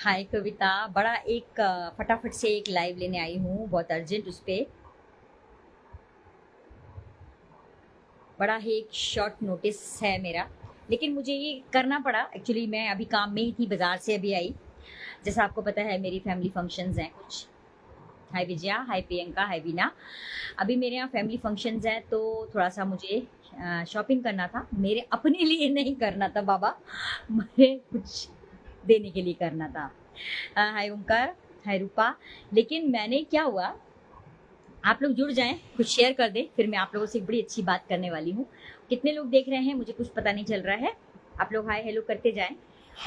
हाय कविता, बड़ा एक फटाफट से एक लाइव लेने आई हूँ, बहुत अर्जेंट उस पे। बड़ा ही एक शॉर्ट नोटिस है मेरा, लेकिन मुझे ये करना पड़ा। एक्चुअली मैं अभी काम में ही थी, बाजार से अभी आई। जैसा आपको पता है मेरी फैमिली फंक्शंस हैं कुछ। हाय विजया, हाय प्रियंका, हाय बीना। अभी मेरे यहाँ फैमिली फंक्शंस हैं तो थोड़ा सा मुझे शॉपिंग करना था। मेरे अपने लिए नहीं करना था बाबा, मुझे कुछ देने के लिए करना था। हाय ओमकार, हाय रूपा। लेकिन मैंने क्या हुआ, आप लोग जुड़ जाएं, कुछ शेयर कर दें, फिर मैं आप लोगों से एक बड़ी अच्छी बात करने वाली हूँ। कितने लोग देख रहे हैं मुझे कुछ पता नहीं चल रहा है। आप लोग हाय हेलो करते जाएं।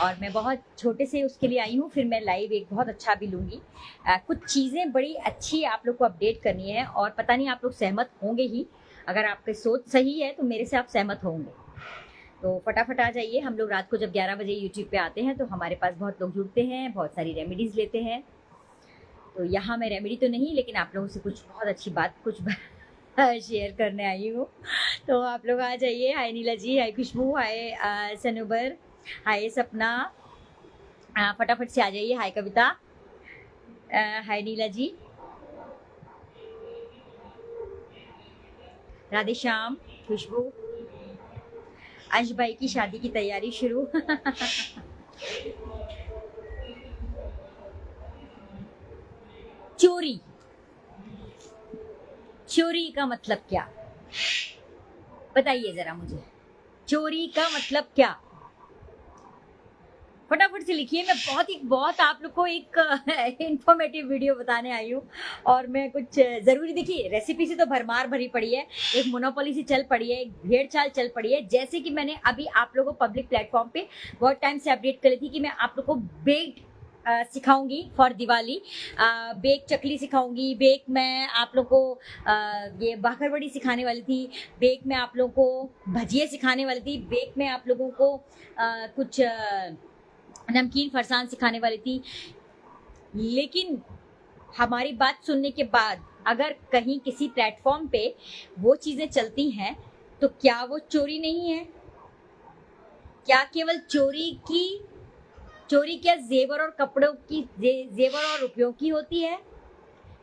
और मैं बहुत छोटे से उसके लिए आई हूँ, फिर मैं लाइव एक बहुत अच्छा भी लूँगी। कुछ चीज़ें बड़ी अच्छी आप लोग को अपडेट करनी है, और पता नहीं आप लोग सहमत होंगे ही। अगर आपकी सोच सही है तो मेरे से आप सहमत होंगे। तो फटाफट आ जाइए। हम लोग रात को जब 11 बजे यूट्यूब पे आते हैं तो हमारे पास बहुत लोग जुड़ते हैं, बहुत सारी रेमेडीज़ लेते हैं। तो यहाँ मैं रेमेडी तो नहीं, लेकिन आप लोगों से कुछ बहुत अच्छी बात कुछ शेयर करने आई हूँ। तो आप लोग आ जाइए। हाय नीला जी, हाय खुशबू, हाय सनोबर, हाय सपना। फटाफट से आ जाइए। हाय कविता, हाय नीला जी, राधे श्याम, खुशबू। अंश भाई की शादी की तैयारी शुरू। चोरी, चोरी का मतलब क्या, बताइए जरा मुझे। चोरी का मतलब क्या, फटाफट से लिखिए। मैं बहुत आप लोग को एक इंफॉर्मेटिव वीडियो बताने आई हूँ। और मैं कुछ ज़रूरी, देखिए रेसिपी से तो भरमार भरी पड़ी है, एक मोनोपोली सी चल पड़ी है, एक भेड़ चाल चल पड़ी है। जैसे कि मैंने अभी आप लोगों को पब्लिक प्लेटफॉर्म पे बहुत टाइम से अपडेट करी थी कि मैं आप लोग को बेक्ड सिखाऊंगी फॉर दिवाली। बेक चकली सिखाऊंगी, बेक मैं आप लोग को ये बाखरवड़ी सिखाने वाली थी, बेक मैं आप लोगों को भजिए सिखाने वाली थी, बेक मैं आप लोगों को कुछ नमकीन फरसान सिखाने वाली थी। लेकिन हमारी बात सुनने के बाद अगर कहीं किसी प्लेटफॉर्म पे वो चीज़ें चलती हैं तो क्या वो चोरी नहीं है? क्या केवल चोरी क्या जेवर और कपड़ों की, जेवर और रुपयों की होती है?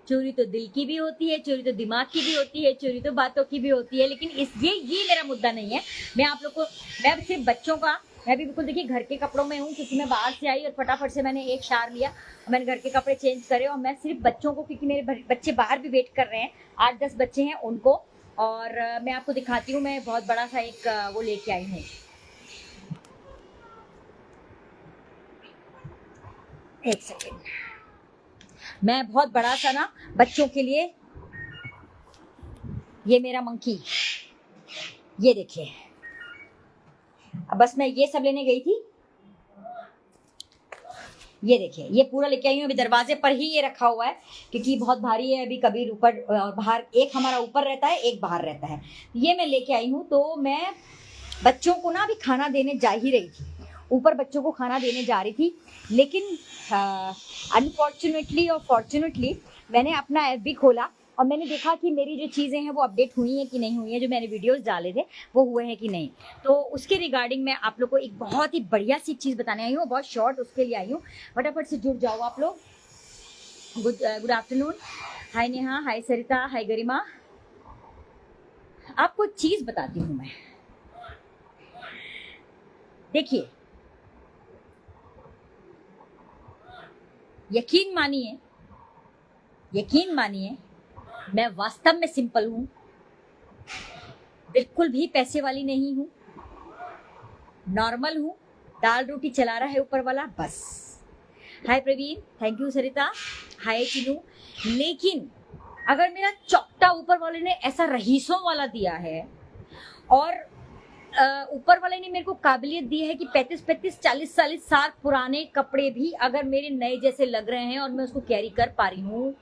चोरी तो दिल की भी होती है, चोरी तो दिमाग की भी होती है, चोरी तो बातों की भी होती है। लेकिन ये मेरा मुद्दा नहीं है। मैं आप लोग को, मैं सिर्फ बच्चों का, मैं भी बिल्कुल देखिए घर के कपड़ों में हूँ, क्योंकि मैं बाहर से आई और फटाफट से मैंने एक शार लिया और मैंने घर के कपड़े चेंज करे। और मैं सिर्फ बच्चों को, क्योंकि मेरे बच्चे बाहर भी वेट कर रहे हैं, 8-10 बच्चे हैं उनको। और मैं आपको दिखाती हूँ, मैं बहुत बड़ा सा एक वो लेके आई हूँ। एक सेकेंड, मैं बहुत बड़ा सा ना बच्चों के लिए, ये मेरा मंकी, ये देखिए। अब बस मैं ये सब लेने गई थी, ये देखिए ये पूरा लेके आई हूँ। अभी दरवाजे पर ही ये रखा हुआ है क्योंकि बहुत भारी है। अभी कभी ऊपर और बाहर, एक हमारा ऊपर रहता है, एक बाहर रहता है। ये मैं लेके आई हूँ। तो मैं बच्चों को ना अभी खाना देने जा ही रही थी, ऊपर बच्चों को खाना देने जा रही थी। लेकिन अनफॉर्चुनेटली और फॉर्चुनेटली मैंने अपना एफबी खोला और मैंने देखा कि मेरी जो चीज़ें हैं वो अपडेट हुई हैं कि नहीं हुई हैं, जो मैंने वीडियोस डाले थे वो हुए हैं कि नहीं। तो उसके रिगार्डिंग मैं आप लोग को एक बहुत ही बढ़िया सी चीज़ बताने आई हूँ, बहुत शॉर्ट उसके लिए आई हूँ। फटाफट से जुड़ जाओ आप लोग। गुड आफ्टरनून, हाय नेहा, हाय सरिता, हाय गरिमा। आपको चीज़ बताती हूँ मैं, देखिए यकीन मानिए, यकीन मानिए, मैं वास्तव में सिंपल हूँ, बिल्कुल भी पैसे वाली नहीं हूँ, नॉर्मल हूँ, दाल रोटी चला रहा है ऊपर वाला, बस। हाय प्रवीण, थैंक यू सरिता, हाय चिनू। लेकिन अगर मेरा चौकटा ऊपर वाले ने ऐसा रहीसों वाला दिया है, और ऊपर वाले ने मेरे को काबिलियत दी है कि 35-35, 40-40 साल पुराने कपड़े भी अगर मेरे नए जैसे लग रहे हैं और मैं उसको कैरी कर पा रही हूँ,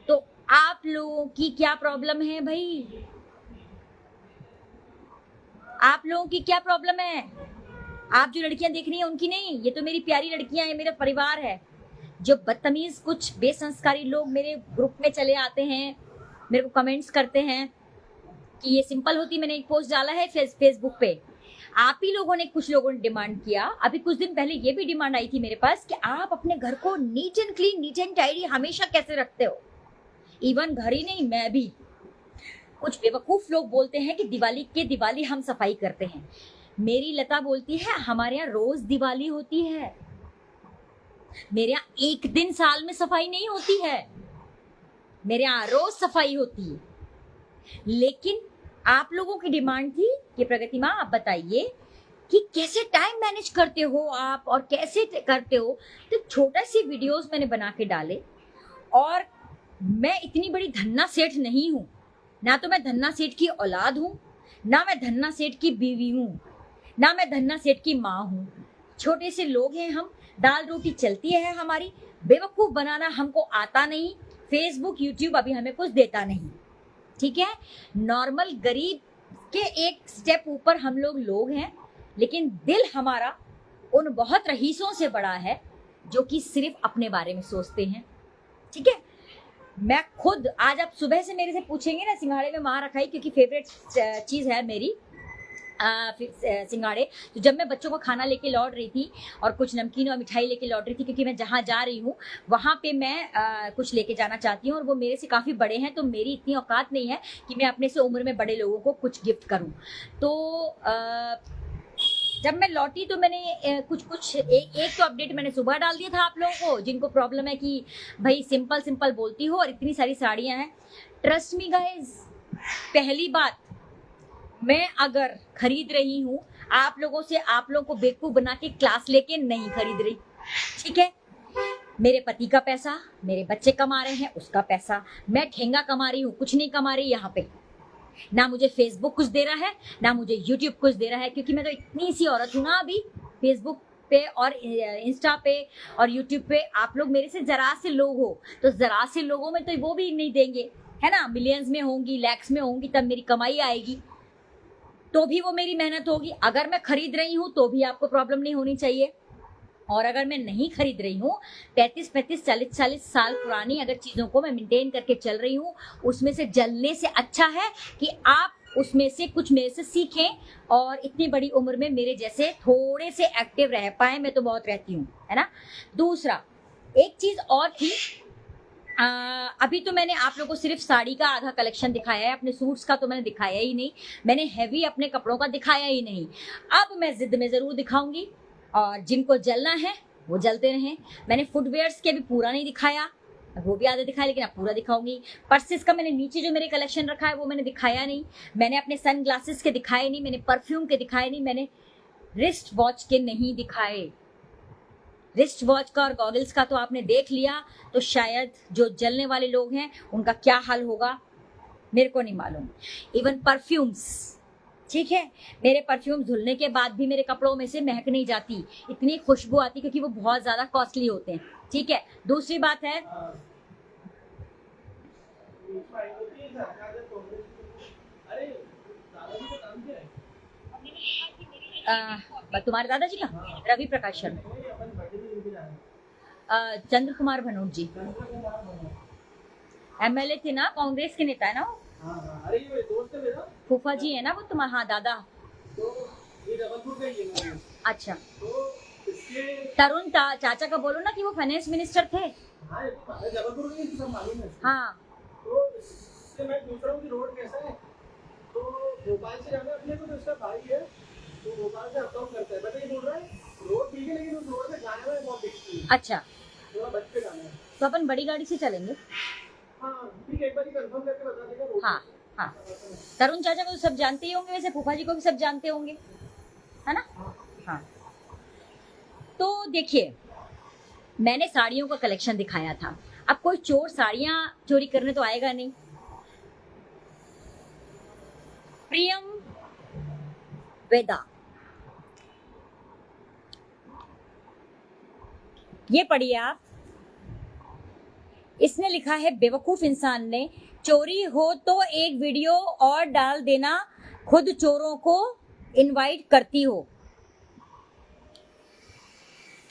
तो आप लोगों की क्या प्रॉब्लम है भाई? आप लोगों की क्या प्रॉब्लम है? आप जो लड़कियां देख रही हैं उनकी नहीं, ये तो मेरी प्यारी लड़कियां हैं, मेरा परिवार है। जो बदतमीज कुछ बेसंस्कारी लोग मेरे ग्रुप में चले आते हैं, मेरे को कमेंट्स करते हैं कि ये सिंपल होती। मैंने एक पोस्ट डाला है फेसबुक पे, आप ही लोगों ने, कुछ लोगों ने डिमांड किया, अभी कुछ दिन पहले ये भी डिमांड आई थी मेरे पास कि आप अपने घर को neat and clean, neat and tidy हमेशा कैसे रखते हो। इवन घर ही नहीं, मैं भी। कुछ बेवकूफ लोग बोलते हैं कि दिवाली हम सफाई करते हैं। मेरी लता बोलती है हमारे यहाँ रोज दिवाली होती है, मेरे यहाँ एक दिन साल में सफाई नहीं होती है, मेरे यहाँ रोज सफाई होती है। लेकिन आप लोगों की डिमांड थी कि प्रगति माँ आप बताइए कि कैसे टाइम मैनेज करते हो आप और कैसे करते हो। तो छोटा सी वीडियोस मैंने बना के डाले। और मैं इतनी बड़ी धन्ना सेठ नहीं हूँ, ना तो मैं धन्ना सेठ की औलाद हूँ, ना मैं धन्ना सेठ की बीवी हूँ, ना मैं धन्ना सेठ की माँ हूँ। छोटे से लोग हैं हम, दाल रोटी चलती है हमारी। बेवकूफ बनाना हमको आता नहीं। फेसबुक यूट्यूब अभी हमें कुछ देता नहीं, ठीक है। नॉर्मल गरीब के एक स्टेप ऊपर हम लोग हैं, लेकिन दिल हमारा उन बहुत रईसों से बड़ा है जो कि सिर्फ अपने बारे में सोचते हैं, ठीक है। मैं खुद, आज आप सुबह से मेरे से पूछेंगे ना सिंघाड़े में मार रखाई, क्योंकि फेवरेट चीज़ है मेरी सिंघाड़े। तो जब मैं बच्चों को खाना लेके लौट रही थी और कुछ नमकीन और मिठाई लेके लौट रही थी, क्योंकि मैं जहाँ जा रही हूँ वहाँ पे मैं कुछ लेके जाना चाहती हूँ और वो मेरे से काफ़ी बड़े हैं, तो मेरी इतनी औकात नहीं है कि मैं अपने से उम्र में बड़े लोगों को कुछ गिफ्ट करूँ। तो जब मैं लौटी तो मैंने कुछ एक तो अपडेट मैंने सुबह डाल दिया था आप लोगों को, जिनको प्रॉब्लम है कि भाई सिंपल बोलती हो और इतनी सारी साड़ियाँ हैं। ट्रस्ट मी गाइज, पहली बात, मैं अगर खरीद रही हूँ आप लोगों से, आप लोगों को बेवकूफ बना के क्लास लेके नहीं खरीद रही, ठीक है। मेरे पति का पैसा, मेरे बच्चे कमा रहे हैं उसका पैसा, मैं ठेंगा कमा रही हूँ, कुछ नहीं कमा रही यहाँ पे। ना मुझे फेसबुक कुछ दे रहा है, ना मुझे यूट्यूब कुछ दे रहा है, क्योंकि मैं तो इतनी सी औरत हूँ ना अभी। फेसबुक पे और इंस्टा पे और यूट्यूब पे आप लोग मेरे से जरा से लोग हो, तो जरा से लोगों में तो वो भी नहीं देंगे, है ना। मिलियंस में होंगी, लैक्स में होंगी, तब मेरी कमाई आएगी, तो भी वो मेरी मेहनत होगी। अगर मैं खरीद रही हूँ तो भी आपको प्रॉब्लम नहीं होनी चाहिए। और अगर मैं नहीं खरीद रही हूँ, 35-35 40-40 साल पुरानी अगर चीज़ों को मैं मेंटेन करके चल रही हूँ, उसमें से जलने से अच्छा है कि आप उसमें से कुछ मेरे से सीखें और इतनी बड़ी उम्र में मेरे जैसे थोड़े से एक्टिव रह पाए। मैं तो बहुत रहती हूँ, है ना। दूसरा एक चीज़ और थी, अभी तो मैंने आप लोगों को सिर्फ साड़ी का आधा कलेक्शन दिखाया है, अपने सूट्स का तो मैंने दिखाया ही नहीं, मैंने हैवी अपने कपड़ों का दिखाया ही नहीं। अब मैं जिद में ज़रूर दिखाऊंगी और जिनको जलना है वो जलते रहें। मैंने फुटवेयर्स के भी पूरा नहीं दिखाया, वो भी आधा दिखाया, लेकिन अब पूरा दिखाऊंगी। पर्सेस का मैंने नीचे जो मेरे कलेक्शन रखा है वो मैंने दिखाया नहीं, मैंने अपने सन ग्लासेस के दिखाए नहीं, मैंने परफ्यूम के दिखाए नहीं, मैंने रिस्ट वॉच के नहीं दिखाए। रिस्ट वॉच का और गॉगल्स का तो आपने देख लिया, तो शायद जो जलने वाले लोग हैं उनका क्या हाल होगा मेरे को नहीं मालूम। इवन परफ्यूम्स, ठीक है, मेरे परफ्यूम धुलने के बाद भी मेरे कपड़ों में से महक नहीं जाती, इतनी खुशबू आती, क्योंकि वो बहुत ज़्यादा कॉस्टली होते हैं, ठीक है। दूसरी बात है, तुम्हारे दादाजी का रवि प्रकाश शर्मा, चंद्र कुमार भनोट जी, एमएलए थे ना, कांग्रेस के नेता है ना वो। अरे ये दोस्त है मेरा, फूफा जी है ना वो तुम्हारा। हाँ दादा, तो ये जबलपुर का ही है। अच्छा, तो इसके तरुण चाचा का बोलो ना कि वो फाइनेंस मिनिस्टर थे। हाँ जबलपुर के सब मालूम है। हाँ, तो इससे मैं पूछ रहा हूँ कि रोड कैसा है, तो भोपाल से जाना अपने को, तो उसका भाई है तो भोपाल से अप डाउन करता है, बट ये बोल रहा है रोड ठीक है लेकिन उस रोड पे जाने में बहुत दिक्कत है। अच्छा, थोड़ा बच के जाना है, तो अपन बड़ी गाड़ी से चलेंगे। हाँ ठीक है, एक बार कंफर्म करके बता देगा। हाँ हाँ, तरुण चाचा को तो सब जानते ही होंगे, वैसे फूफा जी को भी सब जानते होंगे, है ना। हाँ, तो देखिए मैंने साड़ियों का कलेक्शन दिखाया था। अब कोई चोर साड़ियां चोरी करने तो आएगा नहीं। प्रियम वेदा, ये पढ़िए आप, इसने लिखा है बेवकूफ इंसान ने, चोरी हो तो एक वीडियो और डाल देना, खुद चोरों को इनवाइट करती हो।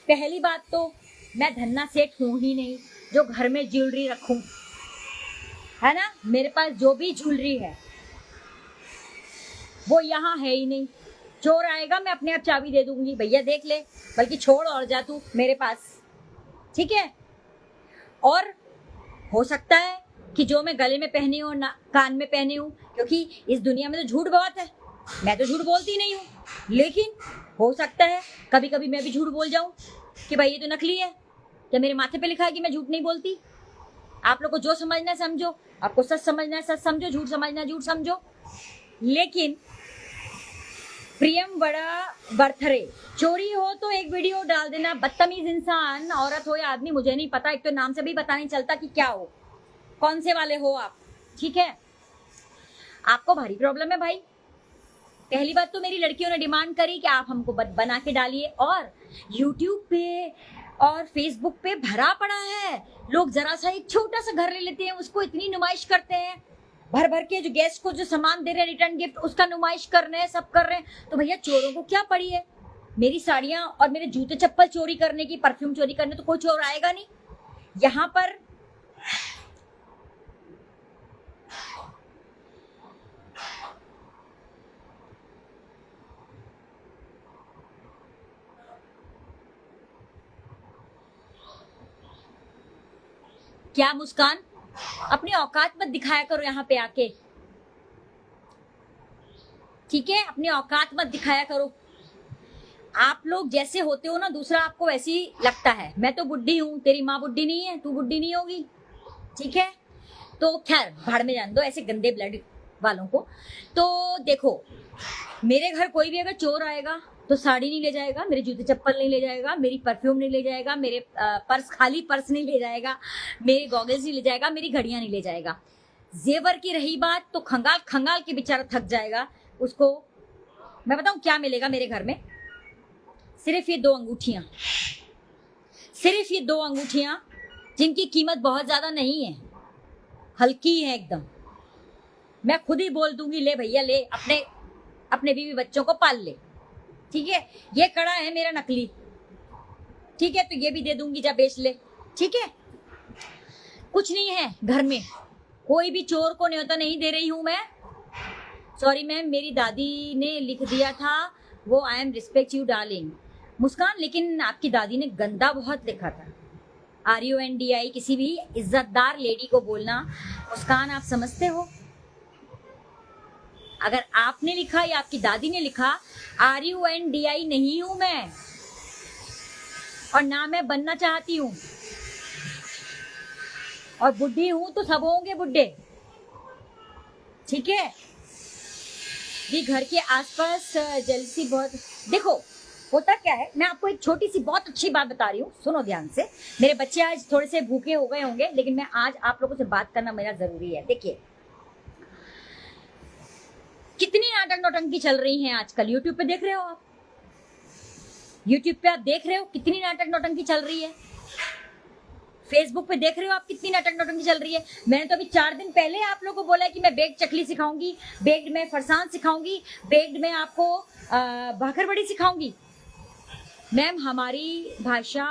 पहली बात तो मैं धन्ना सेठ हूं ही नहीं जो घर में ज्वेलरी रखूं, है ना। मेरे पास जो भी ज्वेलरी है वो यहाँ है ही नहीं, चोर आएगा मैं अपने आप चाबी दे दूंगी, भैया देख ले, बल्कि छोड़ और जा तू मेरे पास, ठीक है। और हो सकता है कि जो मैं गले में पहनी हूँ ना कान में पहनी हूँ, क्योंकि इस दुनिया में तो झूठ बहुत है, मैं तो झूठ बोलती नहीं हूँ, लेकिन हो सकता है कभी कभी मैं भी झूठ बोल जाऊं कि भाई ये तो नकली है, क्या मेरे माथे पे लिखा है कि मैं झूठ नहीं बोलती। आप लोग को जो समझना है समझो, आपको सच समझना है सच समझो, झूठ समझना है झूठ समझो। लेकिन प्रियम बड़ा बर्थडे चोरी हो तो एक वीडियो डाल देना, बदतमीज इंसान, औरत हो या आदमी मुझे नहीं पता, एक तो नाम से भी पता नहीं चलता कि क्या हो, कौन से वाले हो आप, ठीक है। आपको भारी प्रॉब्लम है भाई। पहली बात तो मेरी लड़कियों ने डिमांड करी कि आप हमको बना के डालिए, और YouTube पे और Facebook पे भरा पड़ा है, लोग जरा सा एक छोटा सा घर ले लेते हैं, उसको इतनी नुमाइश करते हैं, भर भर के जो गेस्ट को जो सामान दे रहे हैं रिटर्न गिफ्ट उसका नुमाइश कर रहे हैं, सब कर रहे हैं। तो भैया चोरों को क्या पड़ी है, मेरी साड़ियां और मेरे जूते चप्पल चोरी करने की, परफ्यूम चोरी करने, तो कोई चोर आएगा नहीं यहाँ पर। क्या मुस्कान, अपनी औकात मत दिखाया करो यहाँ पे आके, ठीक है, अपनी औकात मत दिखाया करो। आप लोग जैसे होते हो ना, दूसरा आपको वैसे ही लगता है। मैं तो बुड्ढी हूँ, तेरी माँ बुड्ढी नहीं है, तू बुड्ढी नहीं होगी, ठीक है। तो खैर भाड़ में जान दो ऐसे गंदे ब्लड वालों को। तो देखो, मेरे घर कोई भी अगर चोर आएगा तो साड़ी नहीं ले जाएगा, मेरे जूते चप्पल नहीं ले जाएगा, मेरी परफ्यूम नहीं ले जाएगा, मेरे पर्स खाली पर्स नहीं ले जाएगा, मेरे गॉगल्स नहीं ले जाएगा, मेरी घड़ियां नहीं ले जाएगा। जेवर की रही बात तो खंगाल खंगाल के बेचारा थक जाएगा, उसको मैं बताऊं क्या मिलेगा मेरे घर में, सिर्फ ये 2 अंगूठियां, सिर्फ ये 2 अंगूठियां जिनकी कीमत बहुत ज्यादा नहीं है, हल्की है एकदम। मैं खुद ही बोल दूंगी ले भैया ले, अपने बीवी बच्चों को पाल ले, ठीक है। ये कड़ा है मेरा नकली, ठीक है, तो ये भी दे दूंगी, जा बेच ले, ठीक है। कुछ नहीं है घर में, कोई भी चोर को न्योता नहीं दे रही हूं मैं। सॉरी मैम, मेरी दादी ने लिख दिया था वो, I am respect you darling Muskan, लेकिन आपकी दादी ने गंदा बहुत लिखा था, RUNDI, किसी भी इज्जतदार लेडी को बोलना मुस्कान, आप समझते हो। अगर आपने लिखा या आपकी दादी ने लिखा, RUNDI नहीं हूं मैं, और ना मैं बनना चाहती हूं, और बुढ़ी हूं तो सब होंगे बुढ़े, ठीक है। ये घर के आसपास जेलसी बहुत, देखो होता क्या है, मैं आपको एक छोटी सी बहुत अच्छी बात बता रही हूँ, सुनो ध्यान से। मेरे बच्चे आज थोड़े से भूखे हो गए होंगे, लेकिन मैं आज आप लोगों से बात करना मेरा जरूरी है। देखिए कितनी नाटक नौटंकी चल रही है आजकल, यूट्यूब पे देख रहे हो आप, यूट्यूब पे आप देख रहे हो कितनी नाटक नौटंकी चल रही है, फेसबुक पे देख रहे हो आप कितनी नाटक नौटंकी चल रही है। मैंने तो अभी 4 दिन पहले आप लोगों को बोला है कि मैं बेग्ड चकली सिखाऊंगी, बेग्ड में फरसान सिखाऊंगी, बेग्ड में आपको भाखरवड़ी सिखाऊंगी। मैम हमारी भाषा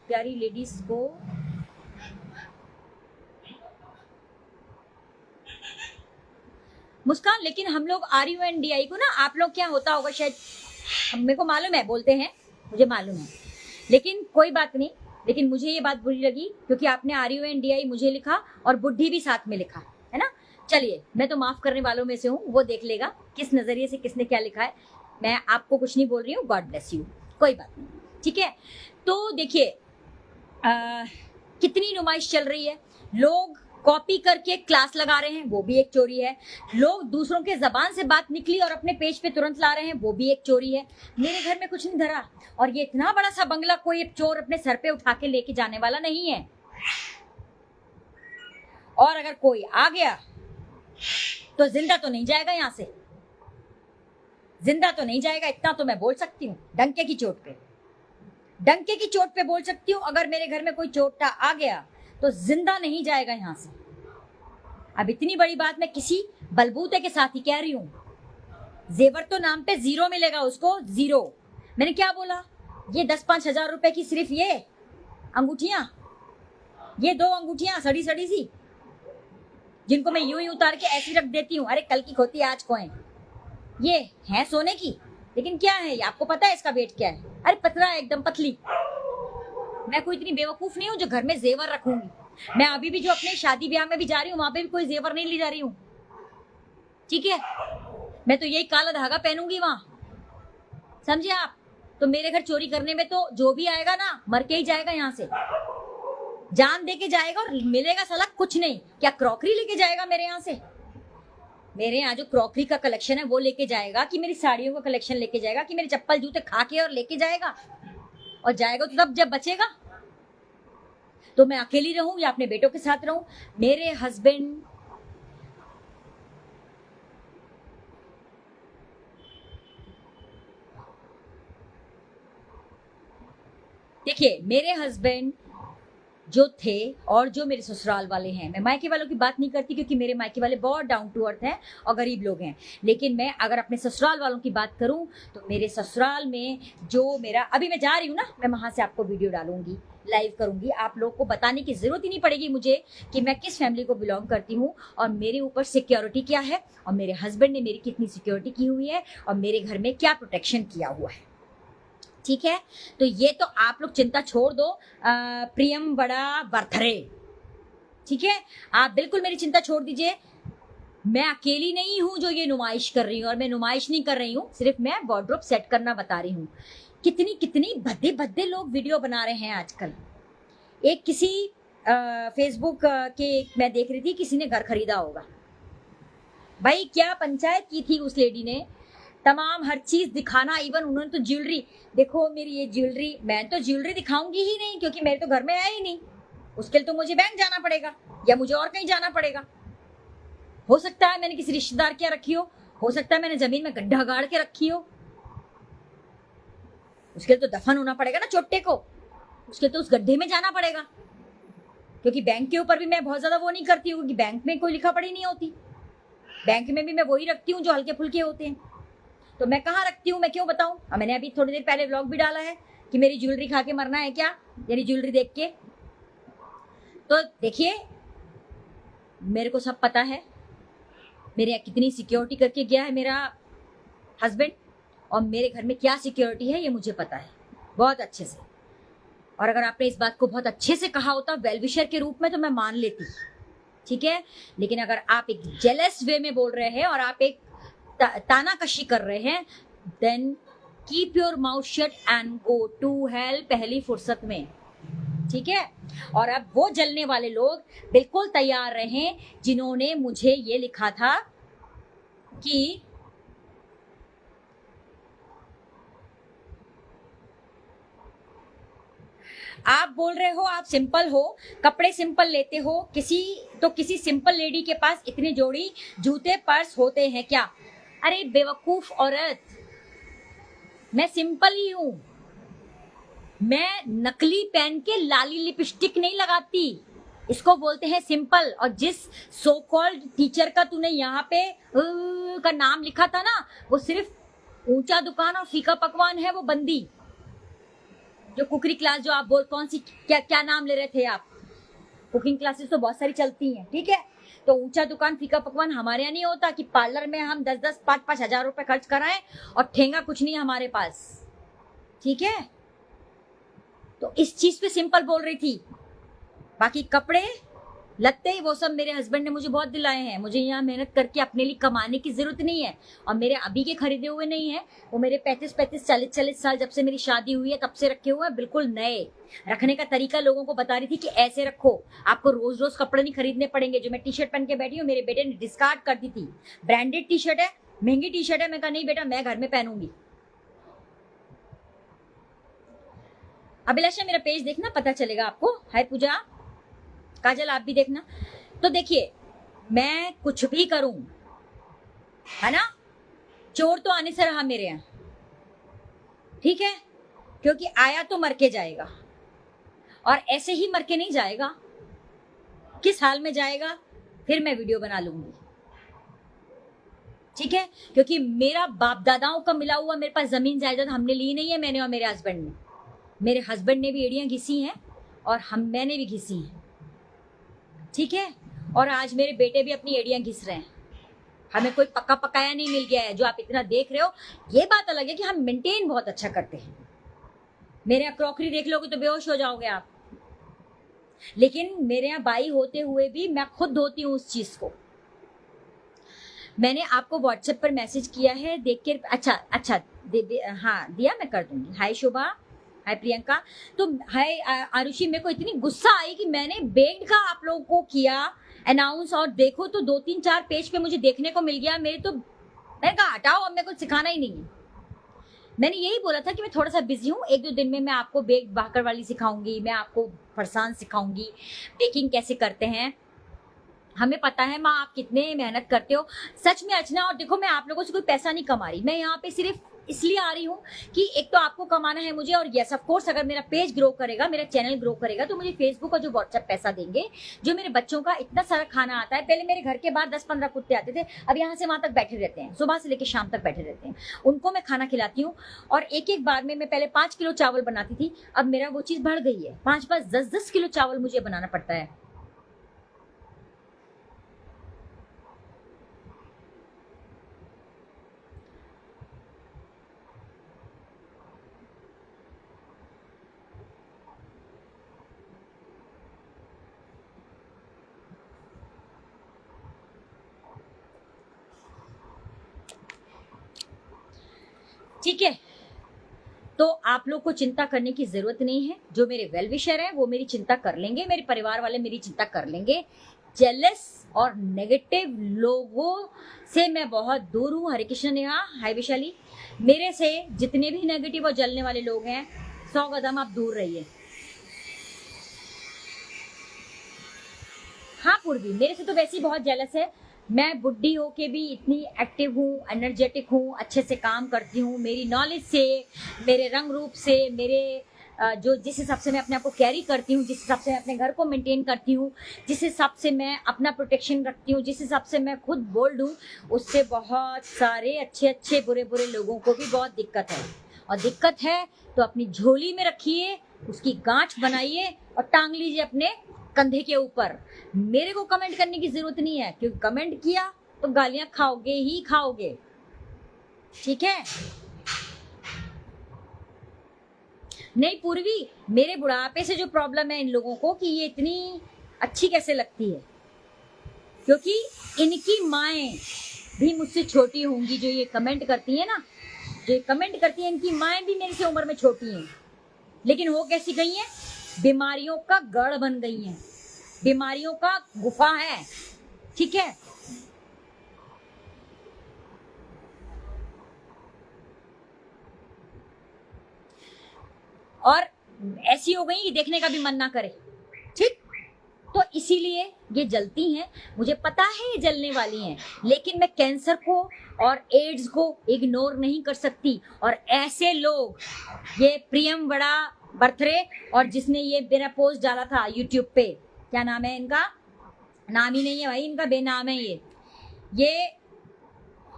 प्यारी लेडीज को मुस्कान, लेकिन हम लोग RUNDI को ना, आप लोग क्या होता होगा शायद, मेरे को मालूम है बोलते हैं, मुझे मालूम है, लेकिन कोई बात नहीं। लेकिन मुझे ये बात बुरी लगी क्योंकि आपने RUNDI मुझे लिखा और बुढ़ी भी साथ में लिखा है ना। चलिए, मैं तो माफ करने वालों में से हूँ, वो देख लेगा किस नजरिए से किसने क्या लिखा है, मैं आपको कुछ नहीं बोल रही हूँ, गॉड ब्लेस यू, कोई बात नहीं, ठीक है। तो देखिए कितनी नुमाइश चल रही है, लोग कॉपी करके क्लास लगा रहे हैं, वो भी एक चोरी है। लोग दूसरों के जबान से बात निकली और अपने पेज पे तुरंत ला रहे हैं, वो भी एक चोरी है। मेरे घर में कुछ नहीं धरा, और ये इतना बड़ा सा बंगला कोई चोर अपने सर पे उठा के लेके जाने वाला नहीं है। और अगर कोई आ गया तो जिंदा तो नहीं जाएगा, यहां से जिंदा तो नहीं जाएगा, इतना तो मैं बोल सकती हूँ, डंके की चोट पे, डंके की चोट पे बोल सकती हूँ। अगर मेरे घर में कोई चोटा आ गया तो जिंदा नहीं जाएगा यहां से। अब इतनी बड़ी बात मैं किसी बलबूते के साथ ही कह रही हूं। जेवर तो नाम पे 0 मिलेगा उसको, 0। मैंने क्या बोला, ये 10-5 हजार रुपए की सिर्फ ये अंगूठियां, ये 2 अंगूठियां सड़ी सड़ी सी, जिनको मैं यूं ही उतार के ऐसी रख देती हूँ, अरे कल की खोती आज को है, ये है सोने की, लेकिन क्या है ये आपको पता है इसका वेट क्या है? अरे पतला है, एकदम पतली। मैं कोई इतनी बेवकूफ नहीं हूँ जो घर में जेवर रखूंगी। मैं अभी भी जो अपने शादी ब्याह में भी जा रही हूँ, वहां पे भी कोई जेवर नहीं ले जा रही हूँ, ठीक है? मैं तो यही काला धागा पहनूंगी वहां, समझे आप? तो मेरे घर चोरी करने में तो जो भी आएगा ना, मर के ही जाएगा, यहाँ से जान दे के जाएगा और मिलेगा साला कुछ नहीं। क्या क्रॉकरी लेके जाएगा मेरे यहाँ से? मेरे यहाँ जो क्रॉकरी का कलेक्शन है वो लेके जाएगा, कि मेरी साड़ियों का कलेक्शन लेके जाएगा, कि मेरे चप्पल जूते खा के और लेके जाएगा? और जाएगा तो तब जब बचेगा। तो मैं अकेली रहूं या अपने बेटों के साथ रहूं? मेरे हस्बैंड देखिए, मेरे हस्बैंड जो थे और जो मेरे ससुराल वाले हैं, मैं मायके वालों की बात नहीं करती क्योंकि मेरे मायके वाले बहुत डाउन टू अर्थ हैं और गरीब लोग हैं, लेकिन मैं अगर अपने ससुराल वालों की बात करूं तो मेरे ससुराल में जो मेरा, अभी मैं जा रही हूँ ना, मैं वहां से आपको वीडियो डालूंगी, लाइव करूंगी। आप लोग को बताने की जरूरत ही नहीं पड़ेगी मुझे कि मैं किस फैमिली को बिलोंग करती हूँ और मेरे ऊपर सिक्योरिटी क्या है और मेरे हस्बैंड ने मेरी कितनी सिक्योरिटी की हुई है और मेरे घर में क्या प्रोटेक्शन किया हुआ है, ठीक है? तो ये तो आप लोग चिंता छोड़ दो, प्रियम बड़ा बर्थरे, ठीक है? आप बिल्कुल मेरी चिंता छोड़ दीजिए। मैं अकेली नहीं हूं जो ये नुमाइश कर रही हूँ, और मैं नुमाइश नहीं कर रही हूँ, सिर्फ मैं वार्डरोब सेट करना बता रही हूँ। कितनी कितनी भद्दे भद्दे लोग वीडियो बना रहे हैं आजकल। एक किसी फेसबुक के मैं देख रही थी, किसी ने घर खरीदा होगा, भाई क्या पंचायत की थी उस लेडी ने, तमाम हर चीज दिखाना, इवन उन्होंने तो ज्वेलरी, देखो मेरी ये ज्वेलरी, मैं तो ज्वेलरी दिखाऊंगी ही नहीं क्योंकि मेरे तो घर में है ही नहीं, उसके लिए तो मुझे बैंक जाना पड़ेगा या मुझे और कहीं जाना पड़ेगा। हो सकता है मैंने किसी रिश्तेदार के यहाँ रखी हो सकता है मैंने जमीन में गड्ढा गाड़ के रखी हो, उसके लिए तो दफन होना पड़ेगा ना चोट्टे को, उसके लिए तो उस गड्ढे में जाना पड़ेगा। क्योंकि बैंक के ऊपर भी मैं बहुत ज्यादा वो नहीं करती हूँ, क्योंकि बैंक में कोई लिखा पढ़ी नहीं होती, बैंक में भी मैं वही रखती हूँ जो हल्के फुल्के होते हैं। तो मैं कहाँ रखती हूँ मैं क्यों बताऊं? मैंने अभी थोड़ी देर पहले व्लॉग भी डाला है कि मेरी ज्वेलरी खा के मरना है क्या, यानी ज्वेलरी देख के। तो देखिए, मेरे को सब पता है, मेरे यहाँ कितनी सिक्योरिटी करके गया है मेरा हस्बैंड, और मेरे घर में क्या सिक्योरिटी है ये मुझे पता है बहुत अच्छे से। और अगर आपने इस बात को बहुत अच्छे से कहा होता वेल विशर के रूप में तो मैं मान लेती, ठीक है? लेकिन अगर आप एक जेलस वे में बोल रहे हैं और आप एक तानाकशी कर रहे हैं, then keep your mouth shut and go to hell पहली फुर्सत में, ठीक है? और अब वो जलने वाले लोग बिल्कुल तैयार रहें जिन्होंने मुझे ये लिखा था कि आप बोल रहे हो आप सिंपल हो, कपड़े सिंपल लेते हो, किसी सिंपल लेडी के पास इतनी जोड़ी जूते पर्स होते हैं क्या? अरे बेवकूफ औरत, मैं सिंपल ही हूं, मैं नकली पेन के लाली लिपस्टिक नहीं लगाती, इसको बोलते हैं सिंपल। और जिस सो कॉल्ड टीचर का तूने यहाँ पे का नाम लिखा था ना, वो सिर्फ ऊंचा दुकान और फीका पकवान है, वो बंदी जो कुकरी क्लास जो आप बोल, कौन सी क्या नाम ले रहे थे आप? कुकिंग क्लासेस तो बहुत सारी चलती हैं, ठीक है? तो ऊंचा दुकान फीका पकवान हमारे यहाँ नहीं होता कि पार्लर में हम 10-10 5-5 हजार रुपए खर्च कराएं और ठेंगा कुछ नहीं हमारे पास, ठीक है? तो इस चीज पे सिंपल बोल रही थी। बाकी कपड़े लत्ते वो सब मेरे हस्बैंड ने मुझे बहुत दिलाए हैं, मुझे यहाँ मेहनत करके अपने लिए कमाने की जरूरत नहीं है। और मेरे अभी के खरीदे हुए नहीं है, वो मेरे 35-35 40-40 साल जब से मेरी शादी हुई है तब से रखे हुए हैं, बिल्कुल नए। रखने का तरीका लोगों को बता रही थी कि ऐसे रखो, आपको रोज रोज कपड़े नहीं खरीदने पड़ेंगे। जो मैं टी शर्ट पहन के बैठी हूँ, मेरे बेटे ने डिस्कार्ड कर दी थी, ब्रांडेड टी शर्ट है, महंगी टी शर्ट है। मैं कहा नहीं बेटा, मैं घर में पहनूंगी। अभिलाषा मेरा पेज देखना, पता चलेगा आपको। हाय पूजा, काजल आप भी देखना। तो देखिए, मैं कुछ भी करूं, है ना, चोर तो आने से रहा मेरे यहाँ, ठीक है? क्योंकि आया तो मर के जाएगा, और ऐसे ही मर के नहीं जाएगा। किस हाल में जाएगा फिर मैं वीडियो बना लूंगी, ठीक है? क्योंकि मेरा बाप दादाओं का मिला हुआ मेरे पास जमीन जायदाद हमने ली नहीं है, मैंने और मेरे हस्बैंड ने। मेरे हस्बैंड ने भी एड़ियां घिसी हैं और मैंने भी घिसी हैं, ठीक है? और आज मेरे बेटे भी अपनी एड़ियां घिस रहे हैं। हमें कोई पक्का पकाया नहीं मिल गया है। जो आप इतना देख रहे हो, ये बात अलग है कि हम मेंटेन बहुत अच्छा करते हैं। मेरे यहाँ क्रॉकरी देख लोगे तो बेहोश हो जाओगे आप, लेकिन मेरे यहाँ बाई होते हुए भी मैं खुद धोती हूँ उस चीज को। मैंने आपको व्हाट्सएप पर मैसेज किया है, देख के अच्छा हाँ दिया, मैं कर दूंगी। हाय शोभा, हाय प्रियंका। तो हाय आरुषि, मेरे को इतनी गुस्सा आई कि मैंने बेग्ड का आप लोगों को किया अनाउंस, और देखो तो 2-3-4 पेज पे मुझे देखने को मिल गया। मैंने कहा हटाओ, अब मेरे को सिखाना ही नहीं है। मैंने यही बोला था कि मैं थोड़ा सा बिजी हूँ, 1-2 दिन में मैं आपको बेग भाकर वाली सिखाऊंगी, मैं आपको फरसान सिखाऊंगी, बेकिंग कैसे करते हैं। हमें पता है माँ आप कितने मेहनत करते हो सच में अर्चना। और देखो, मैं आप लोगों से कोई पैसा नहीं कमा रही, मैं यहाँ पे सिर्फ इसलिए आ रही हूँ कि एक तो आपको कमाना है मुझे, और यस ऑफ कोर्स अगर मेरा पेज ग्रो करेगा, मेरा चैनल ग्रो करेगा, तो मुझे फेसबुक और जो व्हाट्सएप पैसा देंगे। जो मेरे बच्चों का इतना सारा खाना आता है, पहले मेरे घर के बाहर 10-15 कुत्ते आते थे, अब यहाँ से वहां तक बैठे रहते हैं, सुबह से लेकर शाम तक बैठे रहते हैं। उनको मैं खाना खिलाती हूँ, और एक बार में मैं पहले 5 किलो चावल बनाती थी, अब मेरा वो चीज बढ़ गई है, 5-5, 10-10 किलो चावल मुझे बनाना पड़ता है। ठीक है, तो आप लोग को चिंता करने की जरूरत नहीं है। जो मेरे वेल विशर हैं वो मेरी चिंता कर लेंगे, मेरे परिवार वाले मेरी चिंता कर लेंगे। जेलस और नेगेटिव लोगों से मैं बहुत दूर हूँ। हरे कृष्ण नेहा, हाय विशाली। मेरे से जितने भी नेगेटिव और जलने वाले लोग हैं, 100 कदम आप दूर रहिए। हाँ पूर्वी, मेरे से तो वैसे ही बहुत जेलस है। मैं बुढ़ी होके भी इतनी एक्टिव हूँ, एनर्जेटिक हूँ, अच्छे से काम करती हूँ। मेरी नॉलेज से, मेरे रंग रूप से, मेरे जो जिस हिसाब से मैं अपने आप को कैरी करती हूँ, जिस हिसाब से मैं अपने घर को मेंटेन करती हूँ, जिस हिसाब से मैं अपना प्रोटेक्शन रखती हूँ, जिस हिसाब से मैं खुद बोल्ड हूँ, उससे बहुत सारे अच्छे अच्छे बुरे बुरे लोगों को भी बहुत दिक्कत है। और दिक्कत है तो अपनी झोली में रखिए, उसकी गांठ बनाइए और टांग लीजिए अपने कंधे के ऊपर। मेरे को कमेंट करने की जरूरत नहीं है, क्योंकि कमेंट किया तो गालियां खाओगे ही खाओगे। ठीक है? नहीं पूर्वी, मेरे बुढ़ापे से जो प्रॉब्लम है इन लोगों को कि ये इतनी अच्छी कैसे लगती है, क्योंकि इनकी माएं भी मुझसे छोटी होंगी। जो ये कमेंट करती है ना, जो ये कमेंट करती है, इनकी माएं भी मेरे से उम्र में छोटी हैं, लेकिन हो कैसी गई हैं? बीमारियों का गढ़ बन गई हैं, बीमारियों का गुफा है। ठीक है? और ऐसी हो गई कि देखने का भी मन ना करे। ठीक? तो इसीलिए ये जलती हैं। मुझे पता है ये जलने वाली हैं, लेकिन मैं कैंसर को और एड्स को इग्नोर नहीं कर सकती। और ऐसे लोग, ये प्रियम बड़ा बर्थरे, और जिसने ये मेरा पोस्ट डाला था यूट्यूब पे, क्या नाम है इनका? नाम ही नहीं है भाई इनका, बेनाम है ये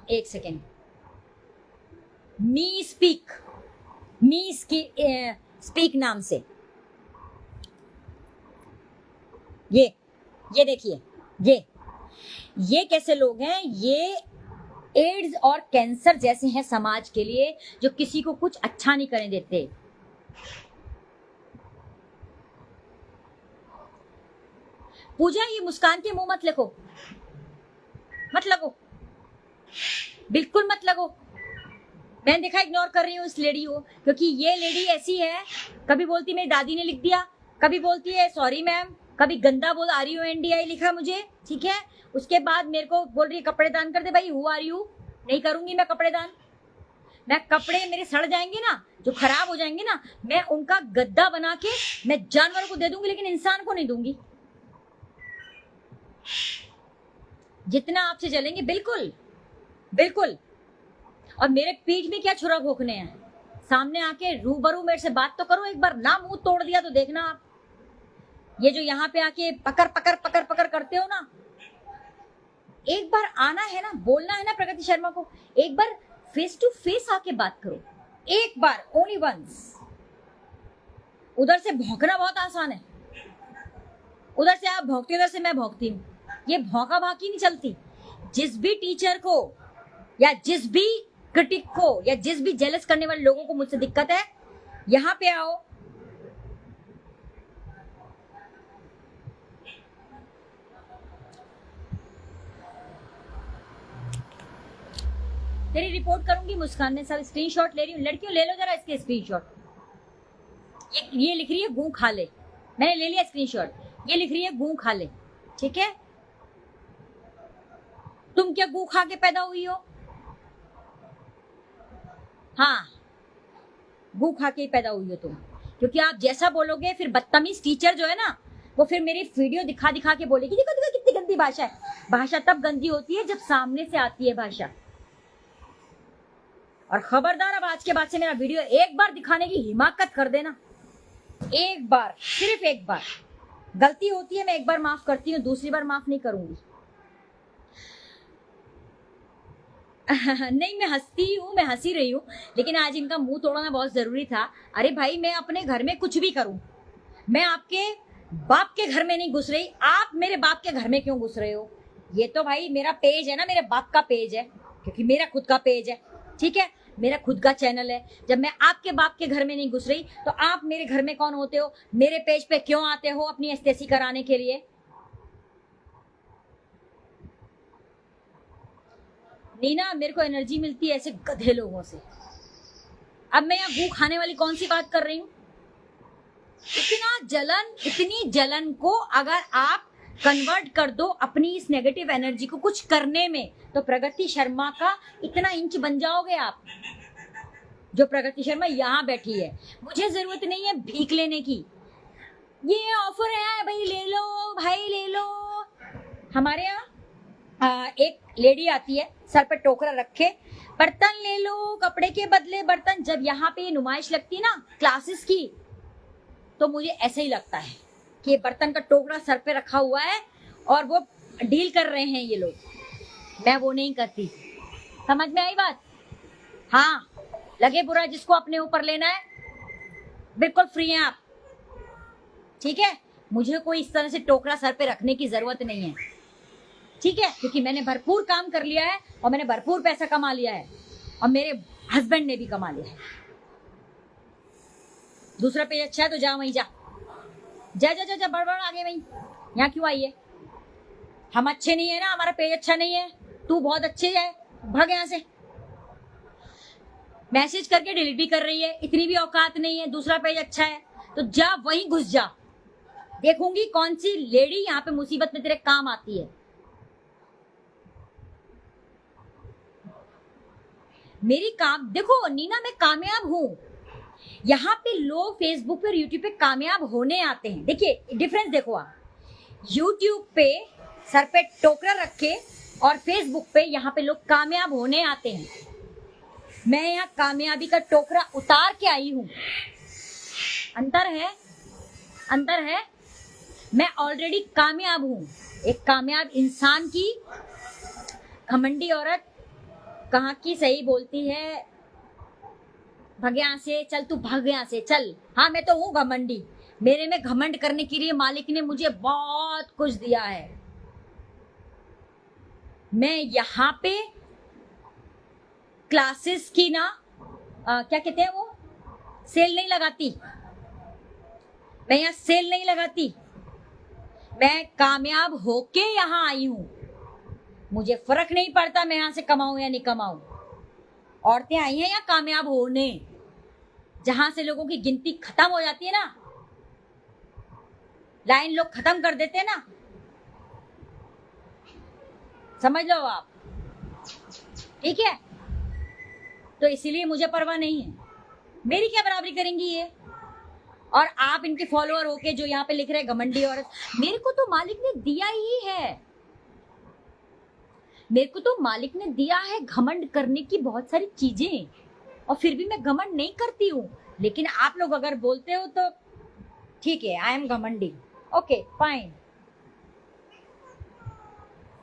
एक सेकेंड, मी स्पीक नाम से। ये देखिए, ये कैसे लोग हैं? ये एड्स और कैंसर जैसे हैं समाज के लिए, जो किसी को कुछ अच्छा नहीं करने देते। पूजा, ये मुस्कान के मुंह मत लगो, मत लगो, बिल्कुल मत लगो। मैंने देखा इग्नोर कर रही हूँ इस लेडी को, क्योंकि ये लेडी ऐसी है, कभी बोलती मेरी दादी ने लिख दिया, कभी बोलती है सॉरी मैम, कभी गंदा बोल RUNDI लिखा मुझे। ठीक है? उसके बाद मेरे को बोल रही है कपड़े दान कर दे। भाई हु आर यू? नहीं करूंगी मैं कपड़े दान। मैं कपड़े मेरे सड़ जाएंगे ना, जो खराब हो जाएंगे ना, मैं उनका गद्दा बना के मैं जानवरों को दे दूंगी, लेकिन इंसान को नहीं दूंगी। जितना आपसे जलेंगे, बिल्कुल बिल्कुल। और मेरे पीठ में क्या छुरा भोंकने हैं? सामने आके रूबरू मेरे से बात तो करो एक बार। ना मुंह तोड़ दिया तो देखना आप। ये जो यहाँ पे आके पकड़ पकड़ पकड़ पकड़ करते हो ना, एक बार आना है ना, बोलना है ना प्रगति शर्मा को, एक बार फेस टू फेस आके बात करो, एक बार, ओनली वंस। उधर से भौंकना बहुत आसान है, उधर से आप भौंकते, उधर से मैं भौंकती हूँ। ये भौंका भाकी नहीं चलती। जिस भी टीचर को या जिस भी क्रिटिक को या जिस भी जेलस करने वाले लोगों को मुझसे दिक्कत है, यहां पे आओ। तेरी रिपोर्ट करूंगी मुस्कान ने। सब स्क्रीनशॉट ले रही हूँ। लड़कियों ले लो जरा इसके स्क्रीनशॉट। ये लिख रही है गूं खा ले। मैंने ले लिया स्क्रीनशॉट। ये लिख रही है गूं खा ले। ठीक है, तुम क्या गूं खा के पैदा हुई हो? हाँ, गूं खा के ही पैदा हुई हो तुम। क्योंकि आप जैसा बोलोगे फिर बदतमीज टीचर जो है ना, वो फिर मेरी वीडियो दिखा दिखा के बोलेगी देखो देखो कितनी गंदी भाषा है। भाषा तब गंदी होती है जब सामने से आती है भाषा। और खबरदार, अब आज के बाद से मेरा वीडियो एक बार दिखाने की हिमाकत कर देना। एक बार, सिर्फ एक बार। गलती होती है, मैं एक बार माफ करती हूँ, दूसरी बार माफ नहीं करूंगी। नहीं, मैं हंसती हूँ, मैं हंसी रही हूँ, लेकिन आज इनका मुंह तोड़ना बहुत जरूरी था। अरे भाई, मैं अपने घर में कुछ भी करूं, मैं आपके बाप के घर में नहीं घुस रही। आप मेरे बाप के घर में क्यों घुस रहे हो? ये तो भाई मेरा पेज है ना, मेरे बाप का पेज है, क्योंकि मेरा खुद का पेज है। ठीक है, मेरा खुद का चैनल है। जब मैं आपके बाप के घर में नहीं घुस रही, तो आप मेरे घर में कौन होते हो? मेरे पेज पे क्यों आते हो अपनी एस्तेसी कराने के लिए? नीना, मेरे को एनर्जी मिलती है ऐसे गधे लोगों से। अब मैं यहाँ गू खाने वाली कौन सी बात कर रही हूँ? इतनी जलन को अगर आप कन्वर्ट कर दो अपनी इस नेगेटिव एनर्जी को कुछ करने में, तो प्रगति शर्मा का इतना इंच बन जाओगे आप। जो प्रगति शर्मा यहाँ बैठी है, मुझे जरूरत नहीं है भीख लेने की। ये ऑफर है भाई, ले लो भाई, ले लो। हमारे यहाँ एक लेडी आती है, सर पे टोकरा रखे, बर्तन ले लो, कपड़े के बदले बर्तन। जब यहाँ पे नुमाइश लगती है ना क्लासेस की, तो मुझे ऐसे ही लगता है कि बर्तन का टोकरा सर पे रखा हुआ है और वो डील कर रहे हैं ये लोग। मैं वो नहीं करती। समझ में आई बात? हाँ, लगे बुरा जिसको अपने ऊपर लेना है, बिल्कुल फ्री हैं आप। ठीक है, मुझे कोई इस तरह से टोकरा सर पे रखने की जरूरत नहीं है। ठीक है, क्योंकि मैंने भरपूर काम कर लिया है और मैंने भरपूर पैसा कमा लिया है, और मेरे हस्बैंड ने भी कमा लिया है। दूसरा पेज अच्छा है तो जा वहीं जा, जा जा जा, जा बड़बड़ आगे वहीं। यहाँ क्यों आई है? हम अच्छे नहीं है ना, हमारा पेज अच्छा नहीं है, तू बहुत अच्छे है, भाग यहाँ से। मैसेज करके डिलीट भी कर रही है, इतनी भी औकात नहीं है। दूसरा पेज अच्छा है तो जा वहीं घुस जा। देखूंगी कौन सी लेडी यहाँ पे मुसीबत में तेरे काम आती है। मेरी काम देखो नीना, मैं कामयाब हूं। यहाँ पे लोग फेसबुक पे, यूट्यूब पे कामयाब होने आते हैं। देखिए डिफरेंस देखो आप, यूट्यूब पे सर पे टोकरा रखे और फेसबुक पे यहाँ पे लोग कामयाब होने आते हैं। मैं यहाँ कामयाबी का टोकरा उतार के आई हूं। अंतर है, अंतर है। मैं ऑलरेडी कामयाब हूं। एक कामयाब इंसान की घमंडी औरत कहाँ की सही बोलती है, भाग यहाँ से, चल तू भाग यहाँ से चल। हाँ, मैं तो हूँ घमंडी। मेरे में घमंड करने के लिए मालिक ने मुझे बहुत कुछ दिया है। मैं यहाँ पे क्लासेस की ना क्या कहते हैं वो, सेल नहीं लगाती। मैं यहाँ सेल नहीं लगाती। मैं कामयाब होके यहाँ आई हूँ। मुझे फर्क नहीं पड़ता मैं यहाँ से कमाऊं या नहीं कमाऊं। औरतें आई हैं यहाँ कामयाब होने। जहां से लोगों की गिनती खत्म हो जाती है ना, लाइन लोग खत्म कर देते हैं ना, समझ लो आप। ठीक है, तो इसीलिए मुझे परवाह नहीं है। मेरी क्या बराबरी करेंगी ये? और आप इनके फॉलोअर होके जो यहाँ पे लिख रहे हैं घमंडी औरत, मेरे को तो मालिक ने दिया ही है। मेरे को तो मालिक ने दिया है घमंड करने की बहुत सारी चीजें, और फिर भी मैं घमंड नहीं करती हूँ। लेकिन आप लोग अगर बोलते हो तो ठीक है, आई एम घमंडी, ओके फाइन।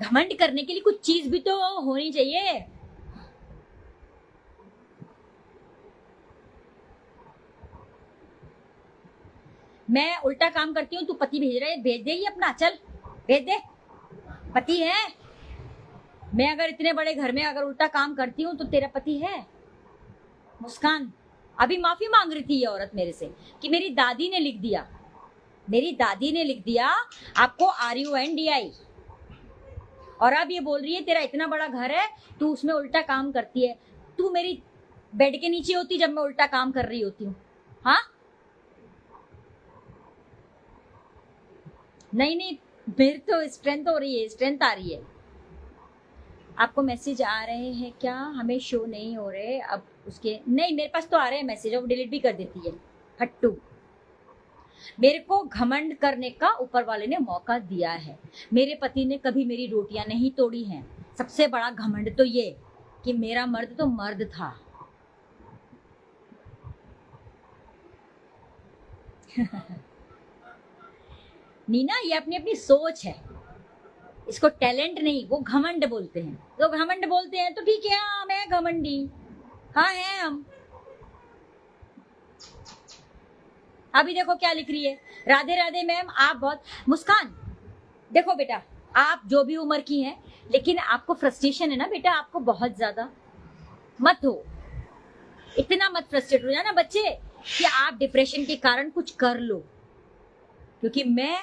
घमंड करने के लिए कुछ चीज भी तो होनी चाहिए। मैं उल्टा काम करती हूँ, तू पति भेज रहा है, भेज दे ही अपना, चल भेज दे। पति है? मैं अगर इतने बड़े घर में अगर उल्टा काम करती हूँ तो तेरा पति है? मुस्कान, अभी माफी मांग रही थी ये औरत मेरे से कि मेरी दादी ने लिख दिया, मेरी दादी ने लिख दिया आपको RUNDI, और अब ये बोल रही है तेरा इतना बड़ा घर है तू उसमें उल्टा काम करती है। तू मेरी बेड के नीचे होती जब मैं उल्टा काम कर रही होती हूँ? हाँ नहीं नहीं, मेरी तो स्ट्रेंथ हो रही है, स्ट्रेंथ आ रही है। आपको मैसेज आ रहे हैं क्या? हमें शो नहीं हो रहे अब उसके। नहीं, मेरे पास तो आ रहे हैं मैसेज, वो डिलीट भी कर देती है हट्टू। मेरे को घमंड करने का ऊपर वाले ने मौका दिया है। मेरे पति ने कभी मेरी रोटियां नहीं तोड़ी हैं। सबसे बड़ा घमंड तो ये कि मेरा मर्द तो मर्द था। नीना, ये अपनी अपनी सोच है, इसको टैलेंट नहीं, वो घमंड बोलते हैं। तो घमंड बोलते हैं तो ठीक है, हाँ मैं घमंडी, हाँ है हम। अभी देखो क्या लिख रही है, राधे राधे मैम आप बहुत। मुस्कान देखो बेटा, आप जो भी उम्र की हैं, लेकिन आपको फ्रस्ट्रेशन है ना बेटा, आपको बहुत ज्यादा। मत हो, इतना मत फ्रस्ट्रेट हो जाना बच्चे कि आप डिप्रेशन के कारण कुछ कर लो, क्योंकि मैं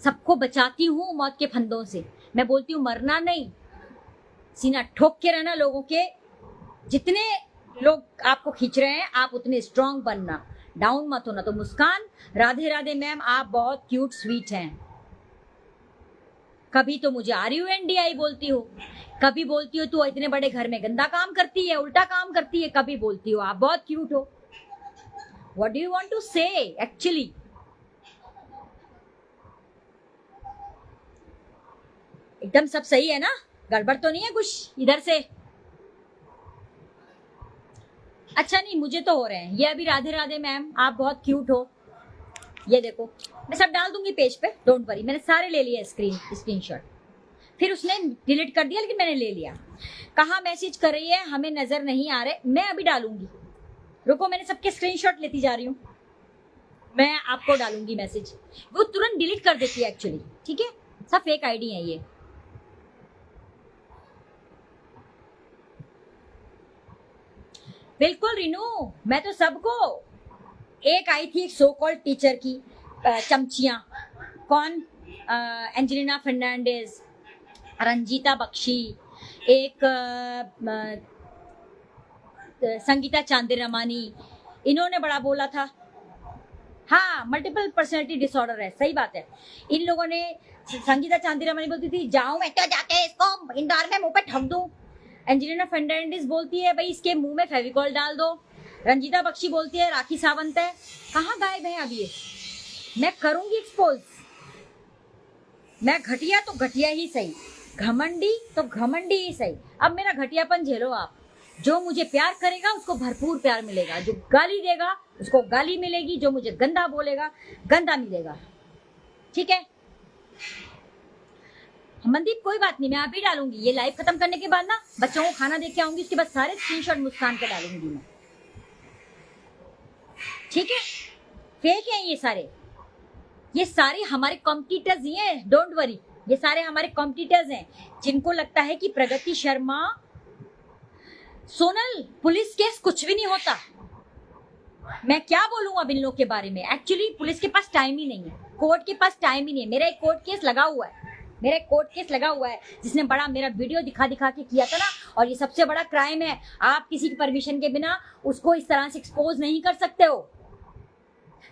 सबको बचाती हूँ मौत के फंदों से। मैं बोलती हूँ मरना नहीं, सीना ठोक के रहना लोगों के। जितने लोग आपको खींच रहे हैं आप उतने स्ट्रांग बनना, डाउन मत होना। तो मुस्कान, राधे राधे मैम आप बहुत क्यूट स्वीट हैं। कभी तो मुझे RUNDI बोलती हो, कभी बोलती हो तू इतने बड़े घर में गंदा काम करती है, उल्टा काम करती है, कभी बोलती हो आप बहुत क्यूट हो। What do you want to say actually? एकदम सब सही है ना? गड़बड़ तो नहीं है कुछ इधर से? अच्छा नहीं, मुझे तो हो रहे हैं ये। अभी राधे राधे मैम आप बहुत क्यूट हो, ये देखो मैं सब डाल दूंगी पेज पे, डोंट वरी। मैंने सारे ले लिए स्क्रीनशॉट, फिर उसने डिलीट कर दिया लेकिन मैंने ले लिया। कहाँ मैसेज कर रही है, हमें नजर नहीं आ रहे, मैं अभी डालूंगी, रुको मैंने सबके स्क्रीनशॉट लेती जा रही हूँ, मैं आपको डालूंगी मैसेज। वो तुरंत डिलीट कर देती है एक्चुअली, ठीक है, सब फेक आईडी है ये। बिल्कुल रीनू, मैं तो सबको, एक आई थी एक सो कॉल्ड टीचर की चमचियां, कौन, एंजेलिना फर्नांडिस, रंजीता बख्शी, एक संगीता चांदिरमानी, इन्होंने बड़ा बोला था। हाँ, मल्टीपल पर्सनैलिटी डिसऑर्डर है, सही बात है। इन लोगों ने, संगीता चांदिरमानी बोलती थी जाऊं मैं तो जाके इसको इंदौर में मुंह पे ठोक दूं। एंजेलिना फर्नांडिस बोलती है भाई इसके मुंह में फेविकॉल डाल दो। रंजीता बख्शी बोलती है राखी सावंत है। कहाँ गायब है अब ये? मैं करूंगी एक्सपोज। मैं घटिया तो घटिया ही सही, घमंडी तो घमंडी ही सही। अब मेरा घटियापन झेलो आप। जो मुझे प्यार करेगा उसको भरपूर प्यार मिलेगा, जो गाली देगा उसको गाली मिलेगी, जो मुझे गंदा बोलेगा गंदा मिलेगा, ठीक है? मनदीप कोई बात नहीं, मैं अभी डालूंगी ये लाइव खत्म करने के बाद ना, बच्चों को खाना दे के आऊंगी, उसके बाद सारे स्क्रीनशॉट मुस्कान के डालूंगी मैं, ठीक है? फेक है ये सारे, ये सारे हमारे कॉम्पिटिटर्स ही हैं, डोंट वरी। ये सारे हमारे कॉम्पिटिटर्स हैं जिनको लगता है कि प्रगति शर्मा, सोनल, पुलिस केस कुछ भी नहीं होता। मैं क्या बोलूं अब इन लोग के बारे में? एक्चुअली पुलिस के पास टाइम ही नहीं है, कोर्ट के पास टाइम ही नहीं है। मेरा एक कोर्ट केस लगा हुआ है, मेरा एक कोर्ट केस लगा हुआ है जिसने बड़ा मेरा वीडियो दिखा दिखा के किया था ना, और ये सबसे बड़ा क्राइम है। आप किसी की परमिशन के बिना उसको इस तरह से एक्सपोज नहीं कर सकते हो।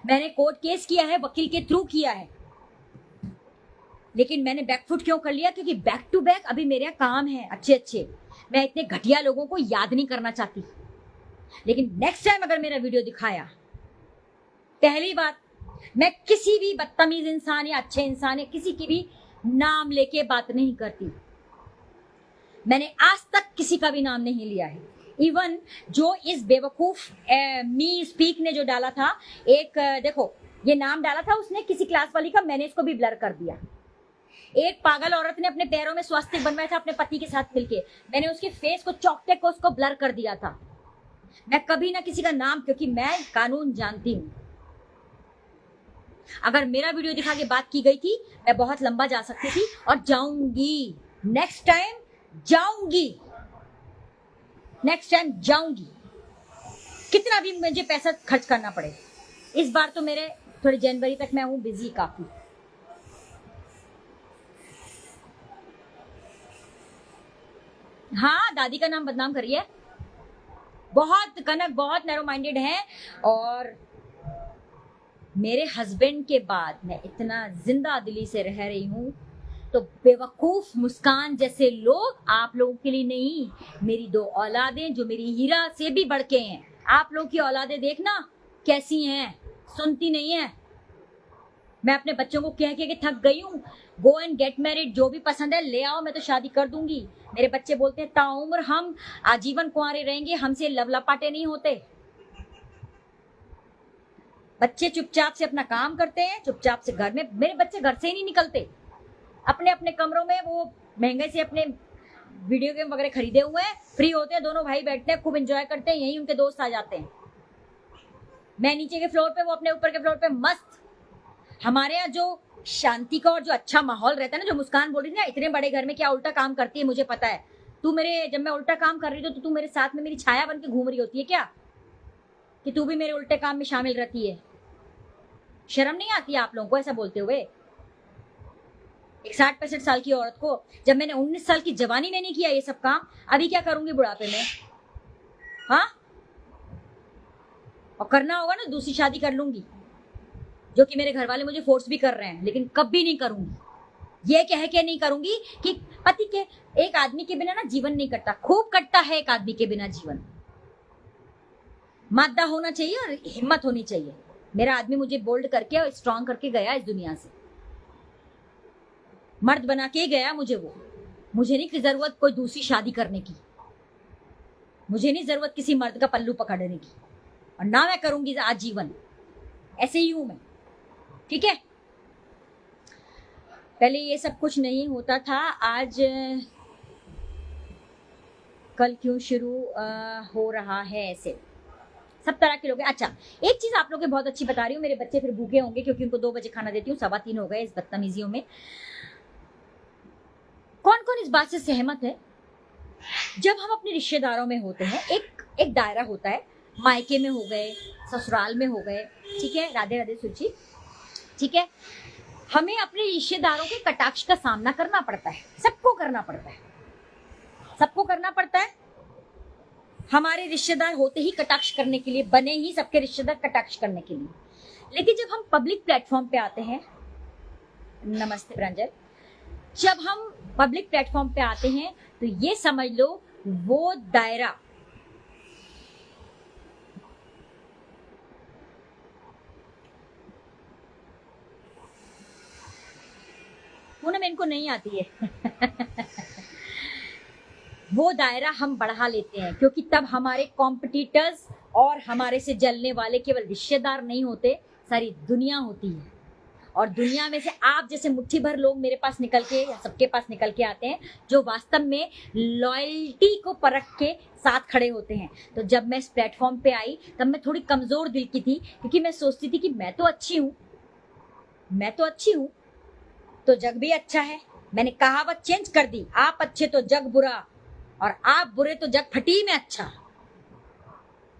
मैंने कोर्ट केस किया है, वकील के थ्रू किया है, लेकिन मैंने बैकफुट क्यों कर लिया? क्योंकि बैक टू बैक अभी मेरे काम है अच्छे अच्छे। मैं इतने घटिया लोगों को याद नहीं करना चाहती, लेकिन नेक्स्ट टाइम अगर मेरा वीडियो दिखाया, पहली बात, मैं किसी भी बदतमीज इंसान या अच्छे इंसान या किसी की भी नाम लेके बात नहीं करती। मैंने आज तक किसी का भी नाम नहीं लिया है। इवन जो इस बेवकूफ मी स्पीक ने जो डाला था, एक देखो ये नाम डाला था उसने किसी क्लास वाली का, मैंने इसको भी ब्लर कर दिया। एक पागल औरत ने अपने पैरों में स्वास्तिक बनवाया था अपने पति के साथ मिलके, मैंने उसके फेस को चौकटे को उसको ब्लर कर दिया था। मैं कभी ना किसी का नाम, क्योंकि मैं कानून जानती हूं। अगर मेरा वीडियो दिखा के बात की गई थी, मैं बहुत लंबा जा सकती थी और जाऊंगी। नेक्स्ट टाइम जाऊंगी, नेक्स्ट टाइम जाऊंगी, कितना भी मुझे पैसा खर्च करना पड़े। इस बार तो मेरे थोड़ी जनवरी तक मैं हूं बिजी काफी। हाँ, दादी का नाम बदनाम करिए। बहुत कनक बहुत नैरो माइंडेड है, और मेरे हस्बैंड के बाद मैं इतना जिंदा दिली से रह रही हूँ, तो बेवकूफ मुस्कान जैसे लोग आप लोगों के लिए नहीं, मेरी 2 औलादें जो मेरी हीरा से भी बढ़ के हैं। आप लोग की औलादें देखना कैसी हैं, सुनती नहीं है। मैं अपने बच्चों को कह के थक गई हूँ, गो एंड गेट मैरिड, जो भी पसंद है ले आओ, मैं तो शादी कर दूंगी। मेरे बच्चे बोलते हैं ताउम्र हम आजीवन कुंवारे रहेंगे, हमसे लवलपाटे नहीं होते। बच्चे चुपचाप से अपना काम करते हैं, चुपचाप से घर में, मेरे बच्चे घर से ही नहीं निकलते, अपने अपने कमरों में वो महंगे से अपने वीडियो गेम वगैरह खरीदे हुए हैं, फ्री होते हैं, दोनों भाई बैठते हैं, खूब एंजॉय करते हैं, यही उनके दोस्त आ जाते हैं। मैं नीचे के फ्लोर पे, वो अपने ऊपर के फ्लोर पे मस्त। हमारे यहाँ जो शांति का और जो अच्छा माहौल रहता है ना, जो मुस्कान बोल रही थी ना, इतने बड़े घर में क्या उल्टा काम करती है मुझे पता है। तू मेरे, जब मैं उल्टा काम कर रही हूँ तो तू मेरे साथ में मेरी छाया बन के घूम रही होती है क्या, कि तू भी मेरे उल्टे काम में शामिल रहती है? शर्म नहीं आती है आप लोगों को ऐसा बोलते हुए? एक 60-65 साल की औरत को, जब मैंने 19 साल की जवानी में नहीं किया ये सब काम, अभी क्या करूंगी बुढ़ापे में? हाँ, और करना होगा ना दूसरी शादी कर लूंगी, जो कि मेरे घर वाले मुझे फोर्स भी कर रहे हैं, लेकिन कभी नहीं करूंगी। ये कह के नहीं करूंगी कि पति के, एक आदमी के बिना ना जीवन नहीं कटता, खूब कटता है एक आदमी के बिना जीवन। मादा होना चाहिए और हिम्मत होनी चाहिए। मेरा आदमी मुझे बोल्ड करके और स्ट्रांग करके गया इस दुनिया से, मर्द बना के गया मुझे वो। मुझे नहीं जरूरत कोई दूसरी शादी करने की, मुझे नहीं जरूरत किसी मर्द का पल्लू पकड़ने की, और ना मैं करूंगी आजीवन। ऐसे ही हूं मैं, ठीक है? पहले ये सब कुछ नहीं होता था, आज कल क्यों शुरू हो रहा है ऐसे सब तरह के लोग हैं। अच्छा, एक चीज आप लोग के बहुत अच्छी बता रही हूँ, मेरे बच्चे फिर भूखे होंगे क्योंकि उनको 2 बजे खाना देती हूँ, 3:15 हो गए इस बदतमीजियों में। कौन कौन इस बात से सहमत है, जब हम अपने रिश्तेदारों में होते हैं, एक दायरा होता है, मायके में हो गए, ससुराल में हो गए, ठीक है, राधे राधे सुची, ठीक है, हमें अपने रिश्तेदारों के कटाक्ष का सामना करना पड़ता है, सबको करना पड़ता है, सबको करना पड़ता है। हमारे रिश्तेदार होते ही कटाक्ष करने के लिए, बने ही सबके रिश्तेदार कटाक्ष करने के लिए। लेकिन जब हम पब्लिक प्लेटफॉर्म पे आते हैं, नमस्ते प्रांजल, जब हम पब्लिक प्लेटफॉर्म पे आते हैं तो ये समझ लो वो दायरा पूनम इनको नहीं आती है वो दायरा हम बढ़ा लेते हैं, क्योंकि तब हमारे कॉम्पिटिटर्स और हमारे से जलने वाले केवल रिश्तेदार नहीं होते, सारी दुनिया होती है। और दुनिया में से आप जैसे मुट्ठी भर लोग मेरे पास निकल के, या सबके पास निकल के आते हैं, जो वास्तव में लॉयल्टी को परख के साथ खड़े होते हैं। तो जब मैं इस प्लेटफॉर्म पे आई तब मैं थोड़ी कमजोर दिल की थी, क्योंकि मैं सोचती थी कि मैं तो अच्छी हूँ, मैं तो अच्छी हूँ, तो जग भी अच्छा है। मैंने कहावत चेंज कर दी, आप अच्छे तो जग बुरा, और आप बुरे तो जग फटी में अच्छा।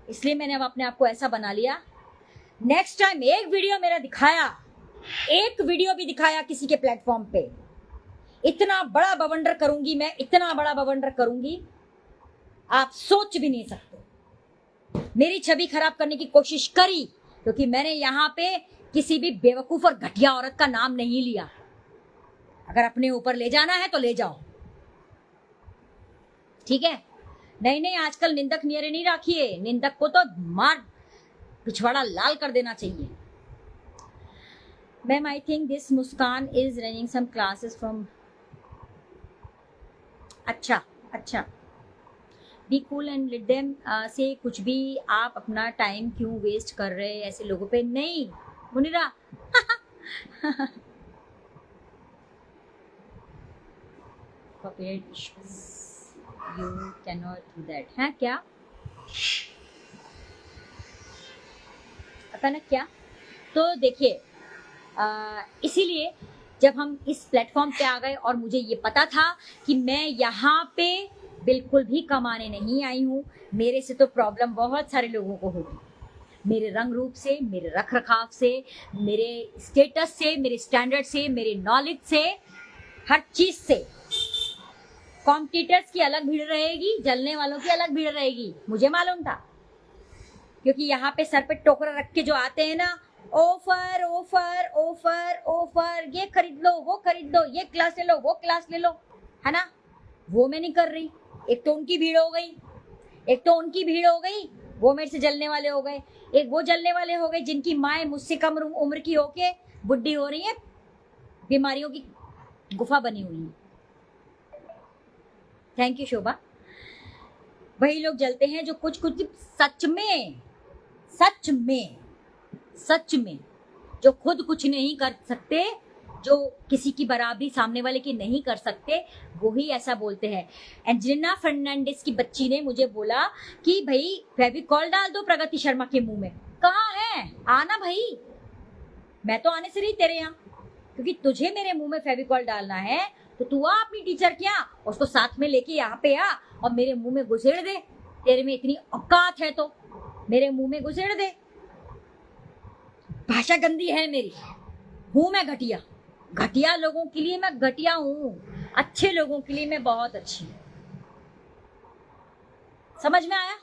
इसलिए मैंने अब अपने आप को ऐसा बना लिया, नेक्स्ट टाइम एक वीडियो मेरा दिखाया, एक वीडियो भी दिखाया किसी के प्लेटफॉर्म पे, इतना बड़ा बवंडर करूंगी मैं, इतना बड़ा बवंडर करूंगी आप सोच भी नहीं सकते। मेरी छवि खराब करने की कोशिश करी, क्योंकि मैंने यहां पे किसी भी बेवकूफ और घटिया औरत का नाम नहीं लिया। अगर अपने ऊपर ले जाना है तो ले जाओ, ठीक है? नहीं, आजकल निंदक नियरे नहीं रखिए, निंदक को तो मार पिछवाड़ा लाल कर देना चाहिए। Ma'am, I think this Muskan is running some classes from. अच्छा, be cool and let them say कुछ भी। आप अपना टाइम क्यों वेस्ट कर रहे हैं ऐसे लोगों पे? नहीं Munira you can not do that है क्या? पता ना क्या। तो देखिए, इसीलिए जब हम इस प्लेटफॉर्म पे आ गए और मुझे ये पता था कि मैं यहाँ पे बिल्कुल भी कमाने नहीं आई हूँ, मेरे से तो प्रॉब्लम बहुत सारे लोगों को होगी, मेरे रंग रूप से, मेरे रख रखाव से, मेरे स्टेटस से, मेरे स्टैंडर्ड से, मेरे नॉलेज से, हर चीज से। कॉम्पिटिटर्स की अलग भीड़ रहेगी, जलने वालों की अलग भीड़ रहेगी, मुझे मालूम था। क्योंकि यहाँ पे सर पे टोकरा रख के जो आते हैं ना, ऑफर ऑफर ऑफर ऑफर, ये खरीद लो, वो खरीद लो, ये क्लास ले लो, वो क्लास ले लो, है ना, वो मैं नहीं कर रही। एक तो उनकी भीड़ हो गई, एक तो उनकी भीड़ हो गई, वो मेरे से जलने वाले हो गए। एक वो जलने वाले हो गए जिनकी माएँ मुझसे कम उम्र की होके बुढ़ी हो रही है, बीमारियों की गुफा बनी हुई है। थैंक यू शोभा। वही लोग जलते हैं जो कुछ कुछ सच में सच में सच में जो खुद कुछ नहीं कर सकते, जो किसी की बराबरी सामने वाले की नहीं कर सकते, वो ही ऐसा बोलते हैं। एंजेलिना फर्नांडिस की बच्ची ने मुझे बोला कि भाई फेविकॉल डाल दो प्रगति शर्मा के मुंह में। कहाँ है, आना भाई, मैं तो आने से नहीं तेरे यहाँ, क्योंकि तुझे मेरे मुंह में फेविकॉल डालना है तो तू आ अपनी टीचर के यहाँ, उसको साथ में लेके यहाँ पे आ और मेरे मुंह में घुसेड़ दे। तेरे में इतनी औकात है तो मेरे मुंह में घुसेड़ दे। भाषा गंदी है मेरी, हूं मैं घटिया, घटिया लोगों के लिए मैं घटिया हूं, अच्छे लोगों के लिए मैं बहुत अच्छी हूं। समझ में आया?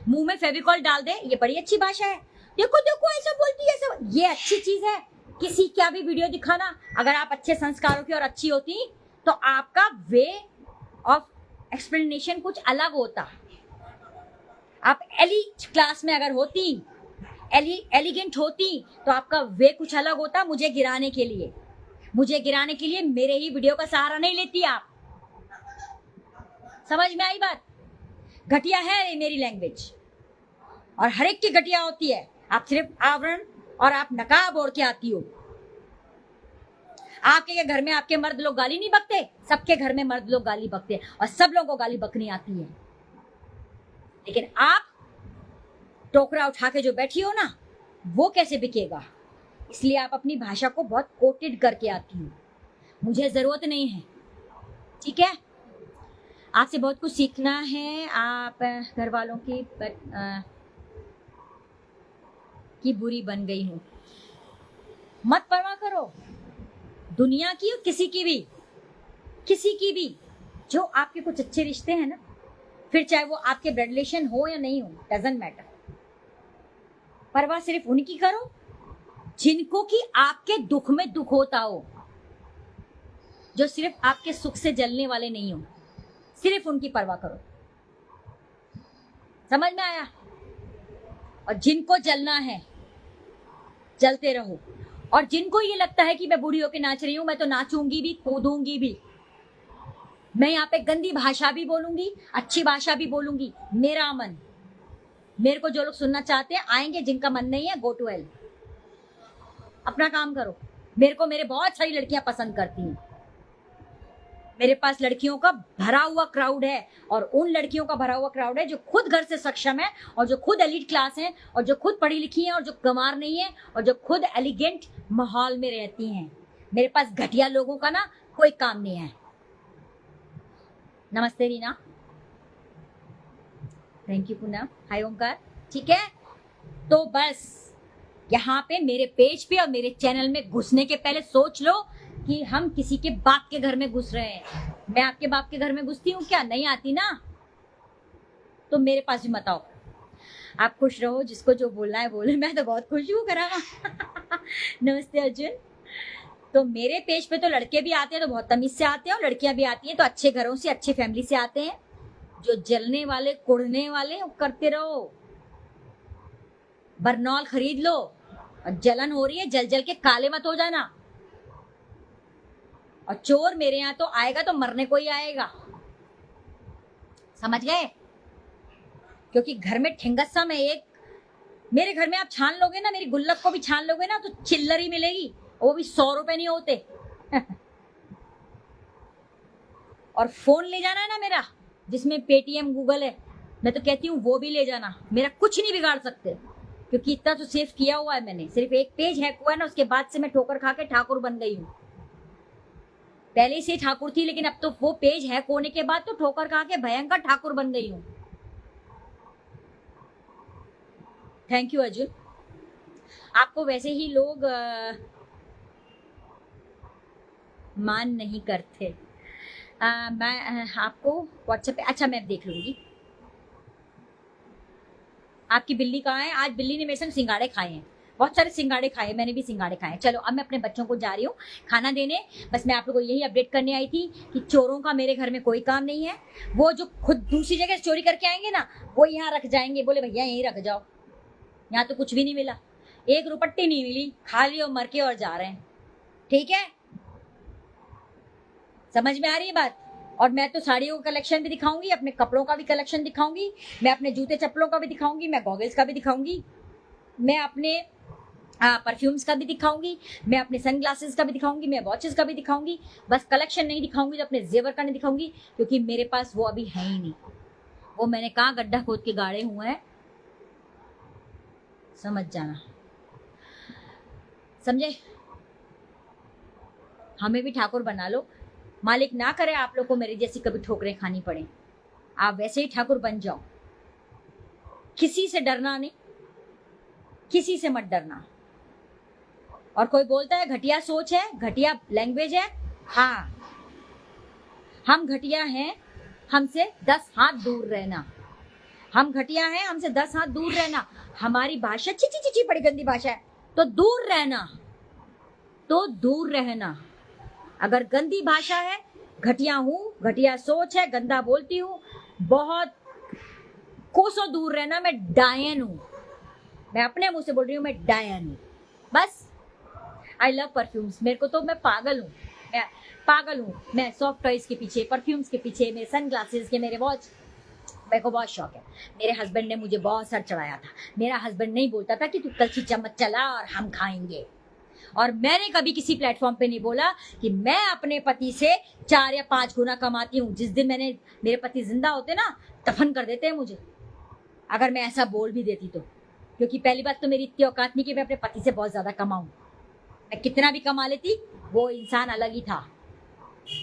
मुंह में फेविकॉल डाल दे, ये बड़ी अच्छी भाषा है। देखो देखो ऐसा बोलती है, सब ये अच्छी चीज है। किसी क्या भी वीडियो दिखाना, अगर आप अच्छे संस्कारों की और अच्छी होती तो आपका वे ऑफ एक्सप्लेनेशन कुछ अलग होता। आप एलिट क्लास में अगर होती, एलिगेंट होती, तो आपका वे कुछ अलग होता। मुझे गिराने के लिए मेरे ही वीडियो का सहारा नहीं लेती आप। समझ में आई बात? घटिया है मेरी लैंग्वेज, और हर एक की घटिया होती है। आप सिर्फ आवरण और आप नकाब ओढ़ के आती हो। आपके घर में आपके मर्द लोग गाली नहीं बकते, सबके घर में मर्द लोग गाली बकते हैं और सब लोगों को गाली बकनी आती है। लेकिन आप टोकरा उठा के जो बैठी हो ना, वो कैसे बिकेगा? इसलिए आप अपनी भाषा को बहुत कोटेड करके आती हो। मुझे जरूरत नहीं है, ठीक है? आपसे बहुत कुछ सीखना है। आप घर वालों की बुरी बन गई हूं, मत परवाह करो दुनिया की और किसी की भी। जो आपके कुछ अच्छे रिश्ते हैं ना, फिर चाहे वो आपके ब्लड रिलेशन हो या नहीं हो, डजंट मैटर। परवाह सिर्फ उनकी करो जिनको कि आपके दुख में दुख होता हो, जो सिर्फ आपके सुख से जलने वाले नहीं हो, सिर्फ उनकी परवाह करो। समझ में आया? और जिनको जलना है जलते रहो, और जिनको ये लगता है कि मैं बूढ़ी होके नाच रही हूं, मैं तो नाचूंगी भी, कूदूंगी भी। मैं यहाँ पे गंदी भाषा भी बोलूंगी, अच्छी भाषा भी बोलूंगी, मेरा मन। मेरे को जो लोग सुनना चाहते हैं आएंगे, जिनका मन नहीं है गो टू हेल, अपना काम करो। मेरे को मेरे बहुत सारी लड़कियां पसंद करती हैं। मेरे पास लड़कियों का भरा हुआ क्राउड है, और उन लड़कियों का भरा हुआ क्राउड है जो खुद घर से सक्षम है, और जो खुद एलिट क्लास हैं, और जो खुद पढ़ी लिखी हैं, और जो गंवार नहीं है, और जो खुद एलिगेंट माहौल में रहती हैं। मेरे पास घटिया लोगों का ना कोई काम नहीं है। नमस्ते रीना, थैंक यू पूनम, हाय ओंकार। ठीक है, तो बस यहाँ पे मेरे पेज पे और मेरे चैनल में घुसने के पहले सोच लो कि हम किसी के बाप के घर में घुस रहे हैं। मैं आपके बाप के घर में घुसती हूँ क्या? नहीं आती ना, तो मेरे पास भी मत आओ। आप खुश रहो, जिसको जो बोलना है बोले, मैं तो बहुत खुश हूँ करा। नमस्ते अर्जुन। तो मेरे पेज पे तो लड़के भी आते हैं तो बहुत तमीज से आते हैं, और लड़कियां भी आती हैं तो अच्छे घरों से, अच्छे फैमिली से आते हैं। जो जलने वाले, कुड़ने वाले, करते रहो। बरनॉल खरीद लो, और जलन हो रही है, जल जल के काले मत हो जाना। और चोर मेरे यहाँ तो आएगा तो मरने को ही आएगा, समझ गए? क्योंकि घर में ठिंगस्सा में एक, मेरे घर में आप छान लोगे ना, मेरी गुल्लक को भी छान लोगे ना, तो चिल्लर ही मिलेगी, वो भी 100 रुपए नहीं होते। और फोन ले जाना है ना मेरा, जिसमें पेटीएम गूगल है, मैं तो कहती हूँ वो भी ले जाना, मेरा कुछ नहीं बिगाड़ सकते, क्योंकि इतना तो सेव किया हुआ है मैंने, सिर्फ एक पेज हैक हुआ है ना, उसके बाद से मैं ठोकर खा के ठाकुर बन गई हूँ। पहले से ठाकुर थी, लेकिन अब तो वो पेज हैक होने के बाद तो ठोकर खा के भयंकर ठाकुर बन गई हूँ। Thank you Arjun. आपको वैसे ही लोग मान नहीं करते। मैं आपको व्हाट्सएप पे, अच्छा मैं देख लूंगी। आपकी बिल्ली कहाँ है? आज बिल्ली ने मेरे संग सिंगाड़े खाए हैं, बहुत सारे सिंगाड़े खाए, मैंने भी सिंगाड़े खाए। चलो अब मैं अपने बच्चों को जा रही हूँ खाना देने। बस मैं आप लोगों को यही अपडेट करने आई थी कि चोरों का मेरे घर में कोई काम नहीं है। वो जो खुद दूसरी जगह चोरी करके आएंगे ना, वो यहाँ रख जाएंगे, बोले भैया यहीं रख जाओ। यहाँ तो कुछ भी नहीं मिला, एक रुपट्टी नहीं मिली, खा लियो मर के और जा रहे हैं। ठीक है, समझ में आ रही है बात? और मैं तो साड़ियों का कलेक्शन भी दिखाऊंगी, अपने कपड़ों का भी कलेक्शन दिखाऊंगी, मैं अपने जूते चप्पलों का भी दिखाऊंगी, मैं गॉगल्स का भी दिखाऊंगी, मैं अपने परफ्यूम्स का भी दिखाऊंगी, मैं अपने सनग्लासेस का भी दिखाऊंगी, मैं वॉचेस का भी दिखाऊंगी। बस कलेक्शन नहीं दिखाऊंगी तो अपने जेवर का नहीं दिखाऊंगी, क्योंकि मेरे पास वो अभी है ही नहीं। वो मैंने कहाँ गड्ढा खोद के गाड़े हुए हैं, समझ जाना, समझे? हमें भी ठाकुर बना लो, मालिक ना करे आप लोग को मेरी जैसी कभी ठोकरें खानी पड़े। आप वैसे ही ठाकुर बन जाओ, किसी से डरना नहीं, किसी से मत डरना। और कोई बोलता है घटिया सोच है, घटिया लैंग्वेज है, हाँ हम घटिया हैं, हमसे 10 हाथ दूर रहना। हम घटिया हैं, हमसे 10 हाथ दूर रहना। हमारी भाषा चिची चिची बड़ी गंदी भाषा है, तो दूर रहना, तो दूर रहना। अगर गंदी भाषा है, घटिया हूं, घटिया सोच है, गंदा बोलती हूं, बहुत कोसों दूर रहना। मैं डायन हूं, मैं अपने मुंह से बोल रही हूं, मैं डायन हूं। बस आई लव परफ्यूम्स, मेरे को तो, मैं पागल हूँ, मैं पागल हूँ। मैं सॉफ्ट टॉयज के पीछे, परफ्यूम्स के पीछे, मेरे सनग्लासेस के, मेरे वॉच, मेरे को बहुत शौक है। मेरे हस्बैंड ने मुझे बहुत सर चढ़ाया था। मेरा हस्बैंड नहीं बोलता था कि तू कल खींचा मत चला और हम खाएंगे। और मैंने कभी किसी प्लेटफॉर्म पे नहीं बोला कि मैं अपने पति से 4 या 5 गुना कमाती हूँ। जिस दिन मेरे पति जिंदा होते ना, दफन कर देते हैं मुझे, अगर मैं ऐसा बोल भी देती तो। क्योंकि पहली बात तो मेरी इतनी औकात नहीं कि मैं अपने पति से बहुत ज्यादा कमाऊं। मैं कितना भी कमा लेती, वो इंसान अलग ही था,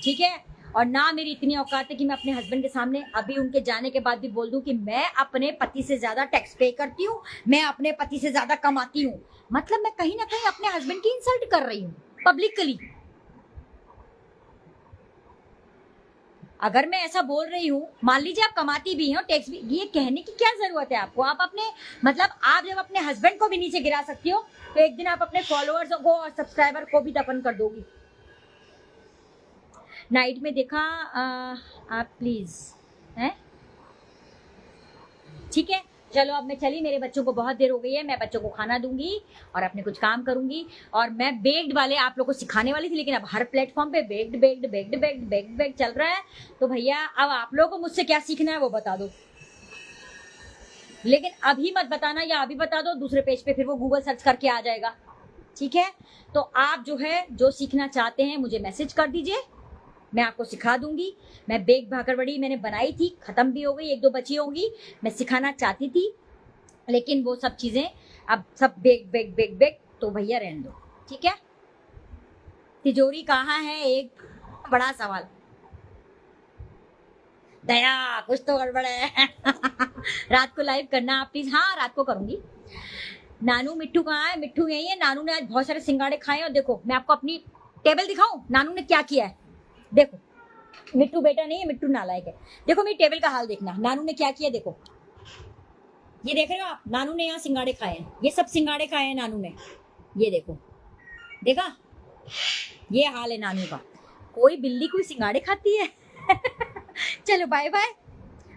ठीक है? और ना मेरी इतनी औकात है कि मैं अपने हस्बैंड के सामने अभी उनके जाने के बाद भी बोल दूं कि मैं अपने पति से ज्यादा टैक्स पे करती हूँ, मैं अपने पति से ज्यादा कमाती हूँ। मतलब मैं कहीं ना कहीं अपने हस्बैंड की इंसल्ट कर रही हूँ पब्लिकली। अगर मैं ऐसा बोल रही हूँ, मान लीजिए आप कमाती भी हो, टैक्स भी, ये कहने की क्या जरूरत है आपको? आप अपने, मतलब आप जब अपने हस्बैंड को भी नीचे गिरा सकती हो, तो एक दिन आप अपने फॉलोअर्स को और सब्सक्राइबर को भी दफन कर दोगी। नाइट में देखा आप प्लीज, हैं? ठीक है, चलो अब मैं चली, मेरे बच्चों को बहुत देर हो गई है, मैं बच्चों को खाना दूंगी और अपने कुछ काम करूंगी। और मैं बेग्ड वाले आप लोगों को सिखाने वाली थी, लेकिन अब हर प्लेटफॉर्म पे bagged bagged bagged bagged bagged bagged चल रहा है। तो भैया अब आप लोगों को मुझसे क्या सीखना है वो बता दो, लेकिन अभी मत बताना, या अभी बता दो दूसरे पेज पे, फिर वो गूगल सर्च करके आ जाएगा। ठीक है, तो आप जो है, जो सीखना चाहते हैं मुझे मैसेज कर दीजिए, मैं आपको सिखा दूंगी। मैं बेग भाकरवड़ी मैंने बनाई थी, खत्म भी हो गई, 1-2 बची होंगी, मैं सिखाना चाहती थी, लेकिन वो सब चीजें अब सब बेग बेग बेग बेग, तो भैया रहने दो। ठीक है, तिजोरी कहाँ है, एक बड़ा सवाल। दया कुछ तो गड़बड़ है। रात को लाइव करना आप प्लीज। हाँ रात को करूंगी। नानू मिट्टू कहाँ है? मिट्टू यही है। नानू ने आज बहुत सारे सिंगाड़े खाए, और देखो मैं आपको अपनी टेबल दिखाऊं नानू ने क्या किया है। देखो, मिट्टू बेटा नहीं है, मिट्टू नालायक है। देखो मेरी टेबल का हाल देखना, नानू ने क्या किया। देखो, ये देख रहे हो आप, नानू ने यहाँ सिंगाड़े खाए हैं, ये सब सिंगाड़े खाए हैं नानू ने। ये देखो, देखा, ये हाल है नानू का। कोई बिल्ली कोई सिंगाड़े खाती है? चलो बाय बाय,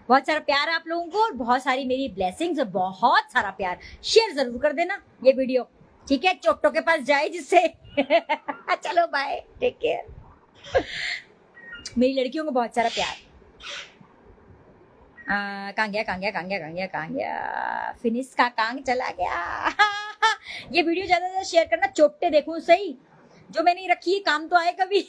बहुत सारा प्यार आप लोगों को, और बहुत सारी मेरी ब्लेसिंग्स, और बहुत सारा प्यार। शेयर जरूर कर देना ये वीडियो, ठीक है? चोटो के पास जाए जिससे। चलो बाय, टेक केयर। मेरी लड़कियों को बहुत सारा प्यार। कहाँ गया, कहाँ गया, कहाँ गया, कहाँ गया, कहाँ गया, फिनिश का कांग चला गया। ये वीडियो ज्यादा से ज्यादा शेयर करना, चोटे देखूं सही, जो मैंने रखी है काम तो आए कभी।